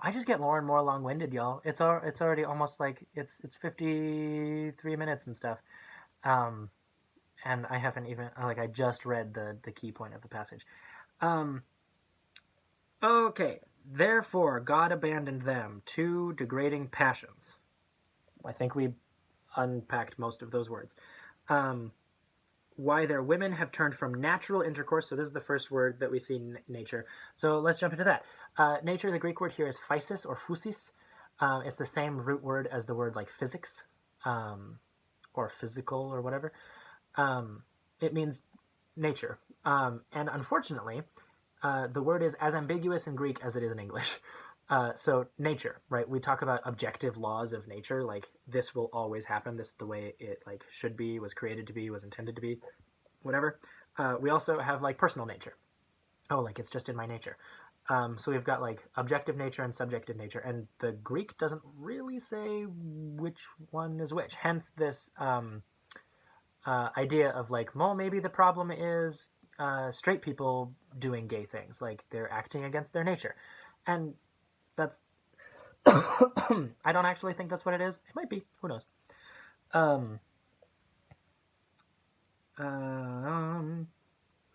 I just get more and more long-winded, y'all. It's already almost like it's 53 minutes and stuff. And I haven't even, like, I just read the key point of the passage. Okay. Therefore, God abandoned them to degrading passions. I think we unpacked most of those words. Why their women have turned from natural intercourse. So this is the first word that we see, nature. So let's jump into that. Nature, the Greek word here is physis or physis. It's the same root word as the word like physics, or physical or whatever. It means nature. And unfortunately, the word is as ambiguous in Greek as it is in English. So nature, right? We talk about objective laws of nature, like, this will always happen. This is the way it like should be, was created to be, was intended to be, whatever. We also have like personal nature. Oh, like, it's just in my nature. So we've got like objective nature and subjective nature, and the Greek doesn't really say which one is which. Hence this idea of like, well, maybe the problem is straight people doing gay things, like they're acting against their nature, and that's I don't actually think that's what it is. It might be. Who knows?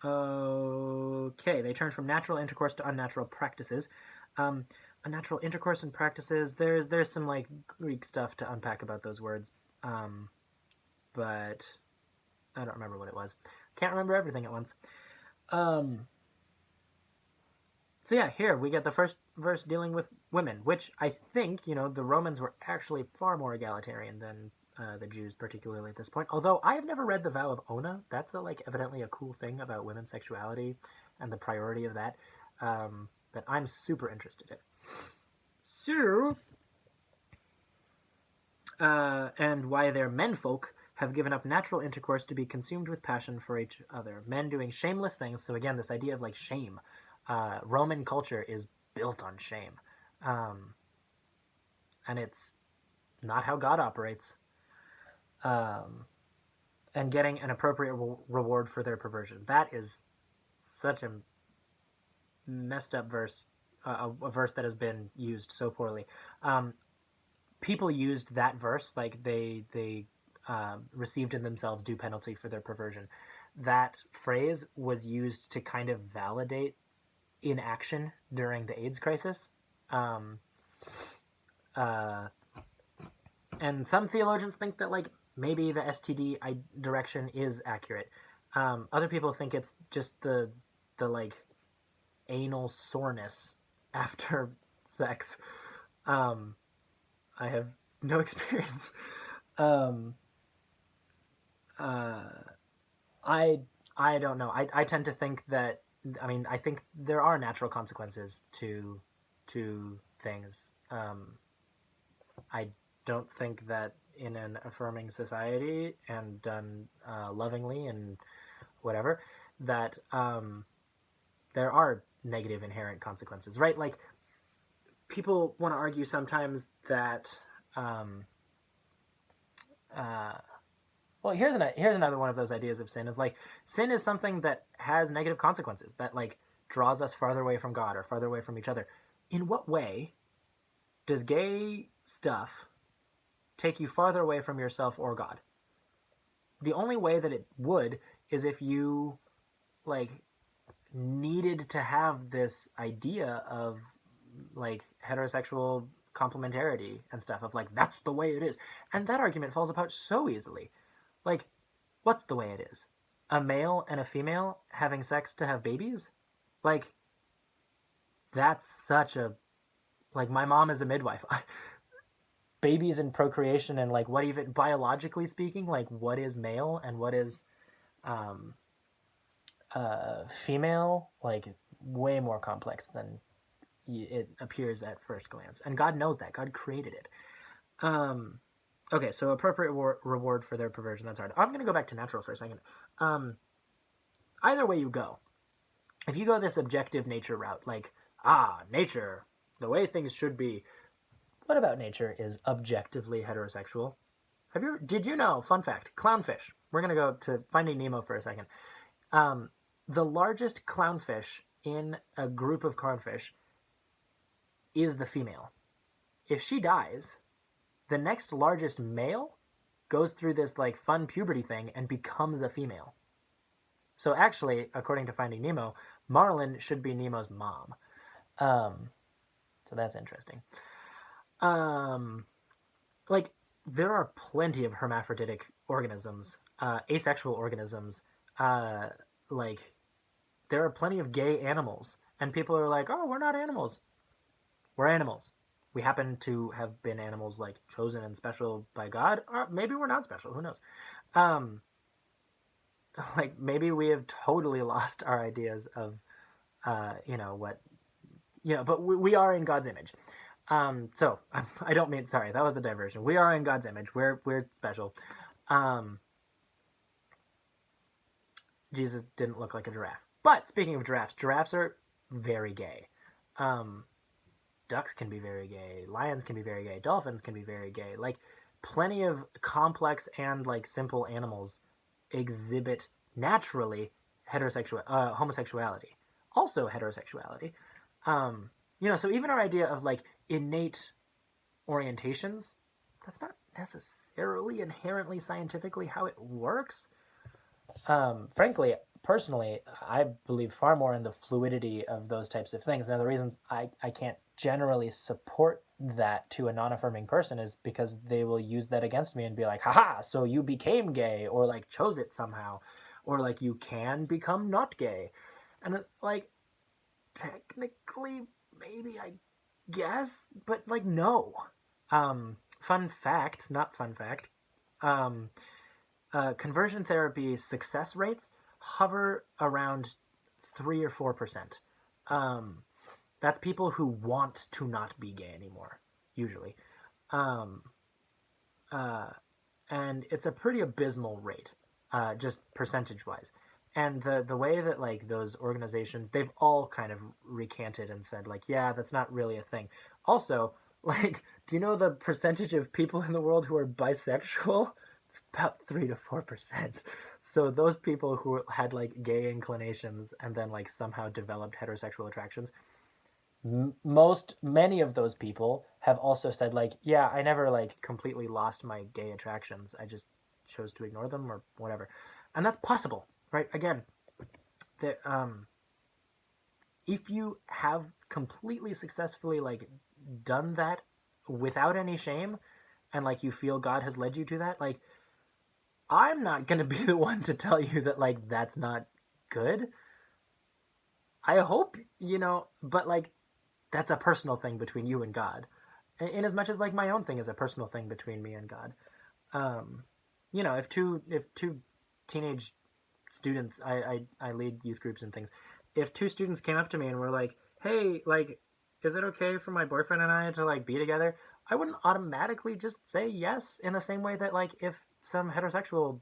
Okay, they turn from natural intercourse to unnatural practices. Unnatural intercourse and practices. There's some like Greek stuff to unpack about those words, but I don't remember what it was. Can't remember everything at once. So yeah, here we get the first verse dealing with women, which I think, the Romans were actually far more egalitarian than the Jews, particularly at this point. Although I have never read the vow of Ona. That's evidently a cool thing about women's sexuality and the priority of that, that I'm super interested in. So, and why their menfolk have given up natural intercourse to be consumed with passion for each other. Men doing shameless things. So again, this idea of like shame. Roman culture is built on shame, and it's not how God operates. And getting an appropriate reward for their perversion. That is such a messed up verse, a verse that has been used so poorly. People used that verse like they received in themselves due penalty for their perversion. That phrase was used to kind of validate inaction during the AIDS crisis. Um, and some theologians think that like maybe the STD direction is accurate. Other people think it's just the like anal soreness after sex. I have no experience. Um, I I don't know. I tend to think that, I mean, I think there are natural consequences to things. I don't think that in an affirming society and done lovingly and whatever, that there are negative inherent consequences, right? Like people want to argue sometimes that well, here's another one of those ideas of sin, of like sin is something that has negative consequences, that like draws us farther away from God or farther away from each other. In what way does gay stuff take you farther away from yourself or God? The only way that it would is if you like needed to have this idea of like heterosexual complementarity and stuff, of like that's the way it is, and that argument falls apart so easily. Like, what's the way it is? A male and a female having sex to have babies? Like, that's such a, like, my mom is a midwife. Babies and procreation and like what, even biologically speaking, like what is male and what is female, like way more complex than it appears at first glance, and God knows that. God created it. Okay, so appropriate reward for their perversion, that's hard. I'm going to go back to natural for a second. Either way you go, if you go this objective nature route, like, nature, the way things should be, what about nature is objectively heterosexual? Did you know, fun fact, clownfish. We're going to go to Finding Nemo for a second. The largest clownfish in a group of clownfish is the female. If she dies, the next largest male goes through this like fun puberty thing and becomes a female. So actually, according to Finding Nemo, Marlin should be Nemo's mom. So that's interesting. Like there are plenty of hermaphroditic organisms, asexual organisms. Like there are plenty of gay animals, and people are like, "Oh, we're not animals. We're animals. We happen to have been animals like chosen and special by God, or maybe we're not special. Who knows? Like maybe we have totally lost our ideas of, what, but we are in God's image. So I don't mean, sorry, that was a diversion. We are in God's image. We're special. Jesus didn't look like a giraffe. But speaking of giraffes are very gay. Ducks can be very gay. Lions can be very gay. Dolphins can be very gay. Like plenty of complex and like simple animals exhibit naturally homosexuality. Also heterosexuality. So even our idea of like innate orientations, that's not necessarily inherently scientifically how it works. Frankly, personally, I believe far more in the fluidity of those types of things. Now, the reasons I can't generally support that to a non-affirming person is because they will use that against me and be like, haha, so you became gay, or like chose it somehow, or like you can become not gay. And like, technically, maybe, I guess, but like, no. Fun fact, not fun fact, conversion therapy success rates hover around 3 or 4%. That's people who want to not be gay anymore, usually. And it's a pretty abysmal rate, just percentage-wise. And the way that like those organizations, they've all kind of recanted and said like, yeah, that's not really a thing. Also, Like, do you know the percentage of people in the world who are bisexual? It's about 3 to 4%. So those people who had like gay inclinations and then like somehow developed heterosexual attractions, many of those people have also said like, yeah, I never like completely lost my gay attractions. I just chose to ignore them or whatever. And that's possible, right? Again, the if you have completely successfully like done that without any shame and like you feel God has led you to that, like I'm not going to be the one to tell you that like that's not good. I hope, but like that's a personal thing between you and God. In as much as like my own thing is a personal thing between me and God. Um, if two teenage students, I lead youth groups and things. If two students came up to me and were like, "Hey, like, is it okay for my boyfriend and I to like be together?" I wouldn't automatically just say yes. In the same way that like if some heterosexual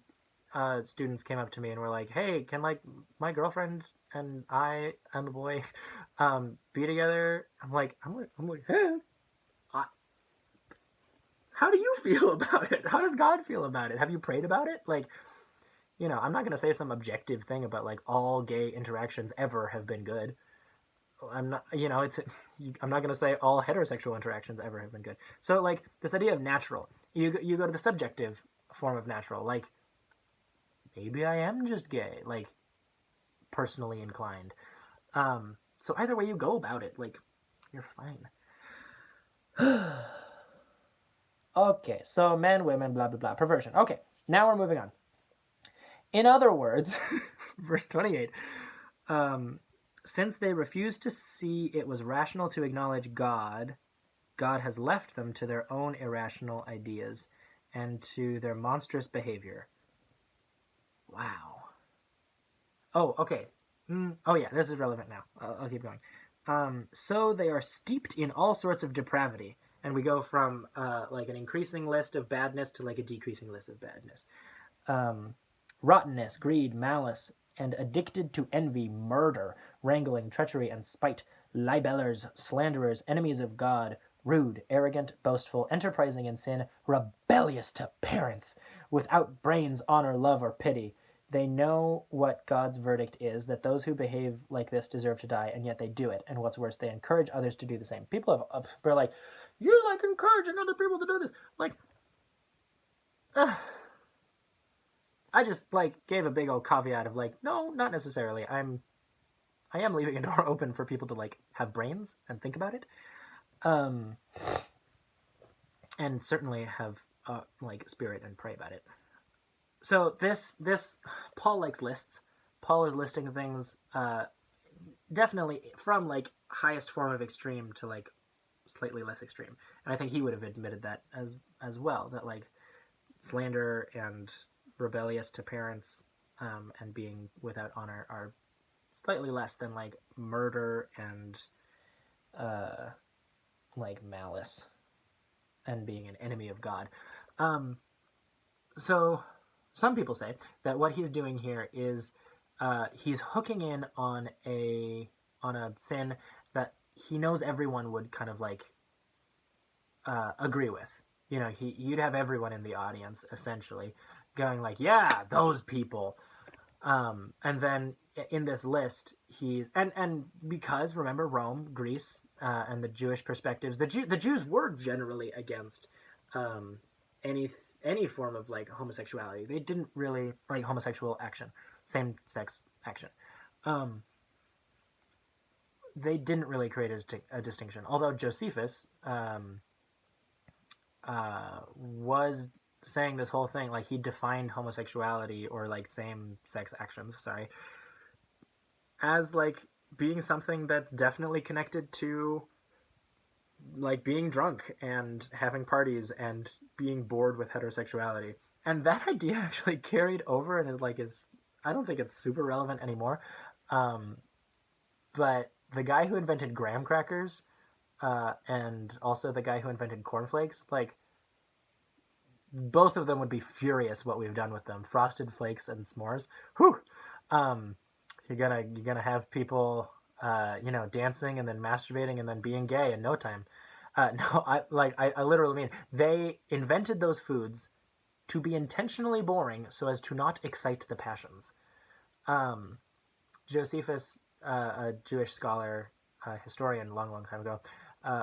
students came up to me and were like, "Hey, can like my girlfriend and I and the boy be together?" I'm like, hey, I, how do you feel about it? How does God feel about it? Have you prayed about it? Like, I'm not going to say some objective thing about like all gay interactions ever have been good. I'm not, I'm not going to say all heterosexual interactions ever have been good. So like this idea of natural, you go to the subjective form of natural. Like maybe I am just gay, like personally inclined. So either way you go about it, like you're fine. Okay, so men, women, blah blah blah, perversion. Okay, now we're moving on. In other words, verse 28, since they refused to see it was rational to acknowledge God, God has left them to their own irrational ideas and to their monstrous behavior. Wow. Oh, okay. Oh, yeah, this is relevant now. I'll keep going. So they are steeped in all sorts of depravity. And we go from like an increasing list of badness to like a decreasing list of badness. Rottenness, greed, malice, and addicted to envy, murder, wrangling, treachery, and spite, libellers, slanderers, enemies of God, rude, arrogant, boastful, enterprising in sin, rebellious to parents, without brains, honor, love, or pity. They know what God's verdict is, that those who behave like this deserve to die, and yet they do it. And what's worse, they encourage others to do the same. People are like, you're like encouraging other people to do this. Like, I just like gave a big old caveat of like, no, not necessarily. I am leaving a door open for people to like have brains and think about it, um, and certainly have like spirit and pray about it. So this Paul likes lists. Paul is listing things definitely from like highest form of extreme to like slightly less extreme, and I think he would have admitted that as well, that like slander and rebellious to parents and being without honor are slightly less than like murder and uh, like malice and being an enemy of God. Um, so some people say that what he's doing here is he's hooking in on a sin that he knows everyone would kind of like agree with. You'd have everyone in the audience essentially going like, "Yeah, those people." And then in this list, he's and because remember Rome, Greece, and the Jewish perspectives, the Jews were generally against um, any any form of like homosexuality. They didn't really like homosexual action, same sex action. Um, they didn't really create a distinction. Although Josephus was saying this whole thing, like he defined homosexuality or like same sex actions, sorry, as like being something that's definitely connected to like being drunk and having parties and being bored with heterosexuality. And that idea actually carried over and is I don't think it's super relevant anymore. Um, but the guy who invented graham crackers and also the guy who invented cornflakes, like both of them would be furious what we've done with them. Frosted flakes and s'mores. Whew. Um, you're gonna have people dancing and then masturbating and then being gay in no time. No, I literally mean they invented those foods to be intentionally boring so as to not excite the passions. Um, Josephus, a Jewish scholar, historian, long, long time ago,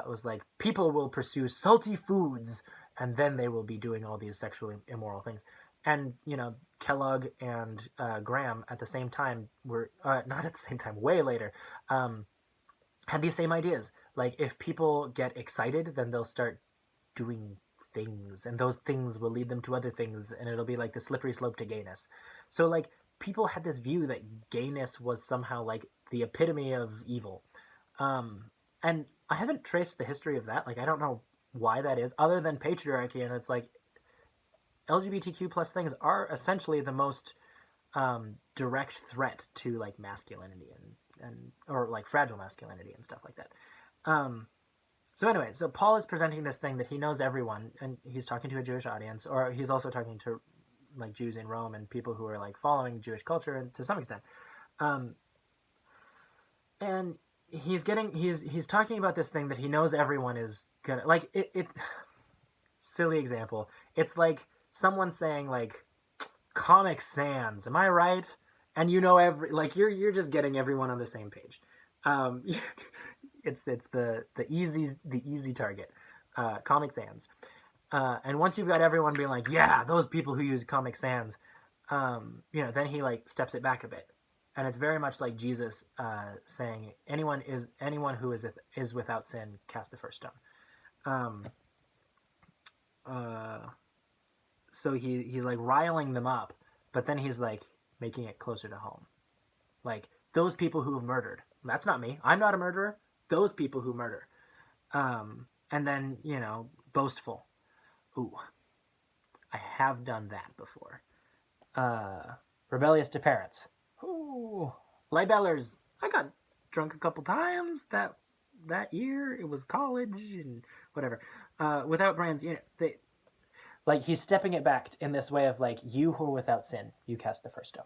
was like, people will pursue salty foods, and then they will be doing all these sexually immoral things. And Kellogg and Graham at the same time were not at the same time, way later, um, had these same ideas. Like, if people get excited, then they'll start doing things, and those things will lead them to other things, and it'll be like the slippery slope to gayness. So like people had this view that gayness was somehow like the epitome of evil. And I haven't traced the history of that. Like I don't know why that is, other than patriarchy, and it's like LGBTQ plus things are essentially the most direct threat to like masculinity and or like fragile masculinity and stuff like that. Um, so anyway, so Paul is presenting this thing that he knows everyone, and he's talking to a Jewish audience, or he's also talking to like Jews in Rome and people who are like following Jewish culture and to some extent. Um, and he's talking about this thing that he knows everyone is gonna like. It silly example. It's like someone saying like Comic Sans. Am I right? And you're just getting everyone on the same page. Um, it's the easy target. Comic Sans. And once you've got everyone being like, yeah, those people who use Comic Sans, then he like steps it back a bit, and it's very much like Jesus saying, anyone who is without sin, cast the first stone. So he's like riling them up, but then he's like making it closer to home, like those people who have murdered. That's not me. I'm not a murderer. Those people who murder. And then boastful. Ooh, I have done that before. Rebellious to parents. Ooh, libellers. I got drunk a couple times that year. It was college and whatever. Without brands, they like he's stepping it back in this way of like, you who are without sin, you cast the first stone.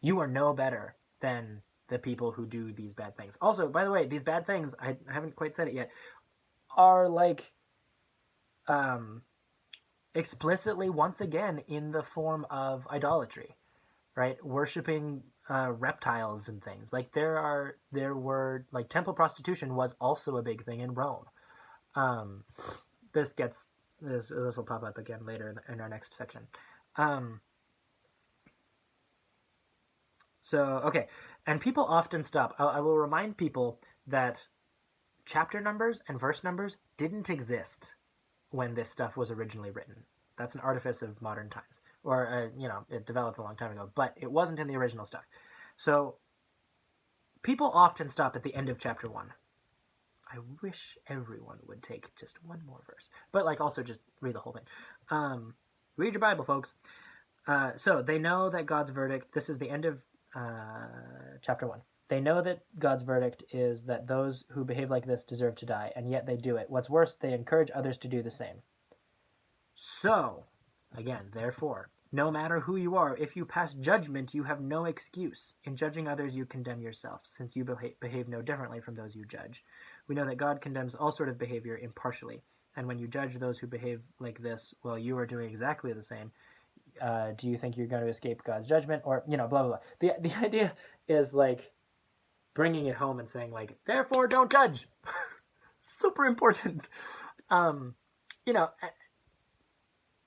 You are no better than the people who do these bad things. Also, by the way, these bad things, I haven't quite said it yet, are like explicitly once again in the form of idolatry, right? Worshiping reptiles and things. Like there were like temple prostitution was also a big thing in Rome. This will pop up again later in our next section. So okay, and people often stop. I will remind people that chapter numbers and verse numbers didn't exist when this stuff was originally written. That's an artifice of modern times, or it developed a long time ago, but it wasn't in the original stuff. So people often stop at the end of chapter 1. I wish everyone would take just one more verse, but like also just read the whole thing. Read your Bible, folks. So they know that God's verdict. This is the end of chapter 1. They know that God's verdict is that those who behave like this deserve to die, and yet they do it. What's worse, they encourage others to do the same. So, again, therefore, no matter who you are, if you pass judgment, you have no excuse. In judging others, you condemn yourself, since you behave no differently from those you judge. We know that God condemns all sort of behavior impartially, and when you judge those who behave like this, well, you are doing exactly the same. Do you think you're going to escape God's judgment? Or, blah, blah, blah. The idea is, like, bringing it home and saying, like, therefore, don't judge. Super important.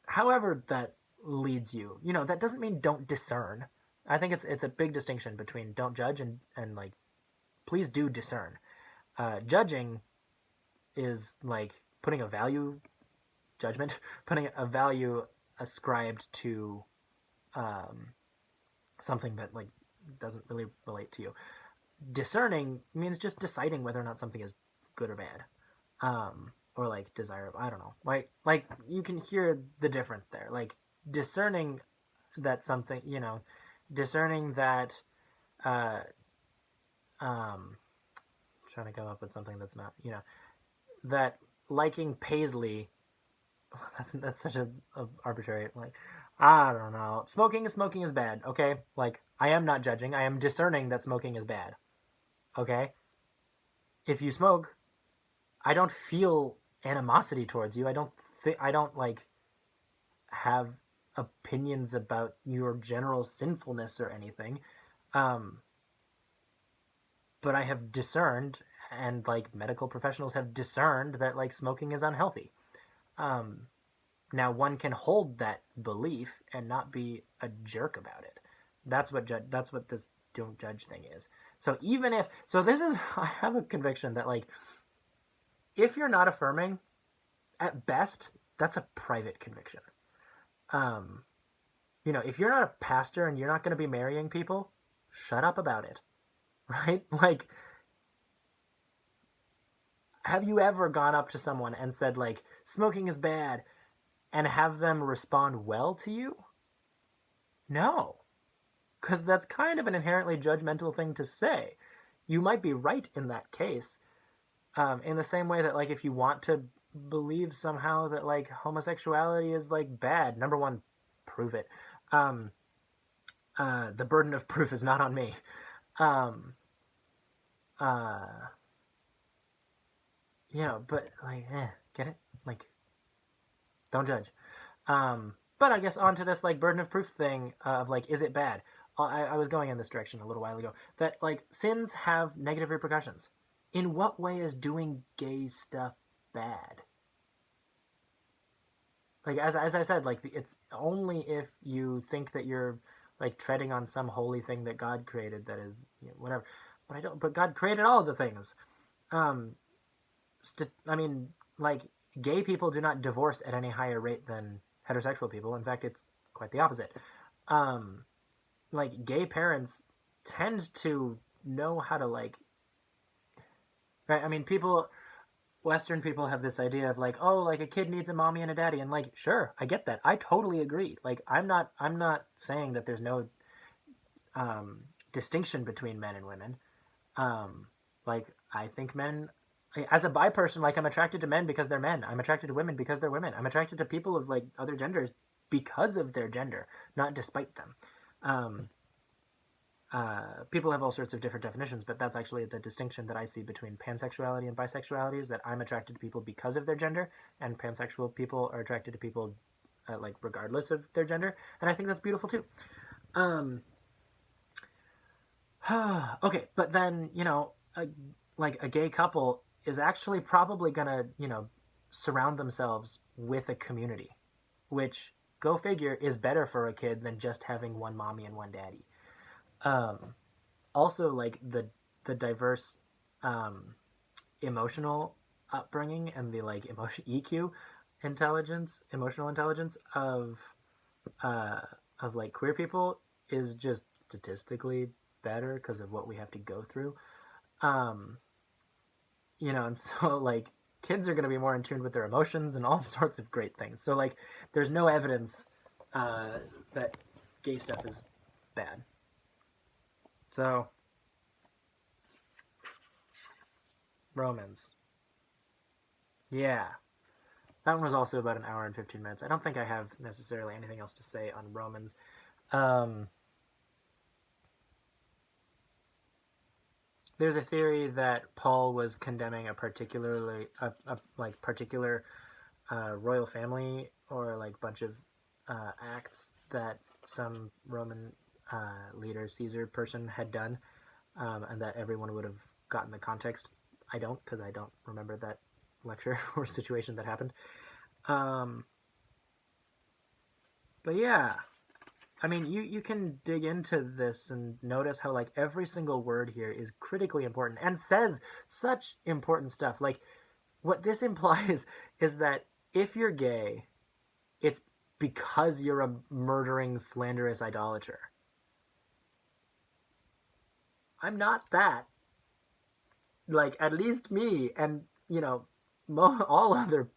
However that leads you, that doesn't mean don't discern. I think it's a big distinction between don't judge and like, please do discern. Judging is like putting a value ascribed to something that like doesn't really relate to you. Discerning means just deciding whether or not something is good or bad, or like desirable. I don't know. Like you can hear the difference there. Like discerning that something, discerning that, trying to come up with something that's not, that liking Paisley. That's such a arbitrary, like, I don't know. Smoking is bad, okay? Like, I am not judging. I am discerning that smoking is bad, okay? If you smoke, I don't feel animosity towards you. I don't like have opinions about your general sinfulness or anything. Um, but I have discerned, and like medical professionals have discerned, that like smoking is unhealthy. Um, Now one can hold that belief and not be a jerk about it. That's what this don't judge thing is. So even if so this is I have a conviction that like if you're not affirming, at best, that's a private conviction. Um, if you're not a pastor and you're not going to be marrying people, shut up about it. Right? Like, have you ever gone up to someone and said like smoking is bad and have them respond well to you? No. Because that's kind of an inherently judgmental thing to say. You might be right in that case. In the same way that, like, if you want to believe somehow that, like, homosexuality is, like, bad, number one, prove it. Um, the burden of proof is not on me. Um, uh, but, like, get it? Like, don't judge. But I guess onto this, like, burden of proof thing of, like, is it bad? I was going in this direction a little while ago. That, like, sins have negative repercussions. In what way is doing gay stuff bad? Like, as I said, like, it's only if you think that you're, like, treading on some holy thing that God created that is, whatever. But God created all of the things. Um, I mean, like, gay people do not divorce at any higher rate than heterosexual people. In fact, it's quite the opposite. Like, gay parents tend to know how to, like, right? I mean, Western people have this idea of like, oh, like a kid needs a mommy and a daddy, and like, sure, I get that. I totally agree. Like, I'm not saying that there's no distinction between men and women. Like, I think men, as a bi person, like, I'm attracted to men because they're men. I'm attracted to women because they're women. I'm attracted to people of like other genders because of their gender, not despite them. Um, People have all sorts of different definitions, but that's actually the distinction that I see between pansexuality and bisexuality, is that I'm attracted to people because of their gender, and pansexual people are attracted to people like regardless of their gender, and I think that's beautiful too. Um, okay, but then like a gay couple is actually probably gonna surround themselves with a community, which, go figure, is better for a kid than just having one mommy and one daddy. Um, Also, like the diverse emotional upbringing and the like EQ emotional intelligence uh, of like queer people is just statistically better because of what we have to go through. Um, and so like kids are going to be more in tune with their emotions and all sorts of great things. So like, there's no evidence that gay stuff is bad. So Romans. Yeah. That one was also about an hour and 15 minutes. I don't think I have necessarily anything else to say on Romans. There's a theory that Paul was condemning a particular royal family, or like bunch of acts that some Roman leader, Caesar person, had done, and that everyone would have gotten the context. I don't, because I don't remember that lecture or situation that happened. But yeah, I mean, you can dig into this and notice how like every single word here is critically important and says such important stuff. Like, what this implies is that if you're gay, it's because you're a murdering, slanderous idolater. I'm not that. Like, at least me and all other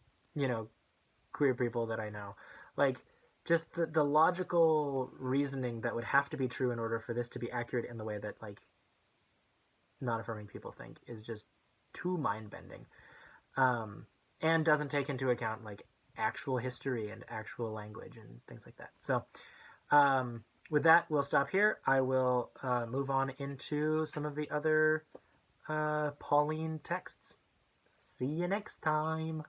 queer people that I know, like, just the logical reasoning that would have to be true in order for this to be accurate in the way that like not affirming people think is just too mind bending, and doesn't take into account like actual history and actual language and things like that. So with that, we'll stop here. I will move on into some of the other Pauline texts. See you next time.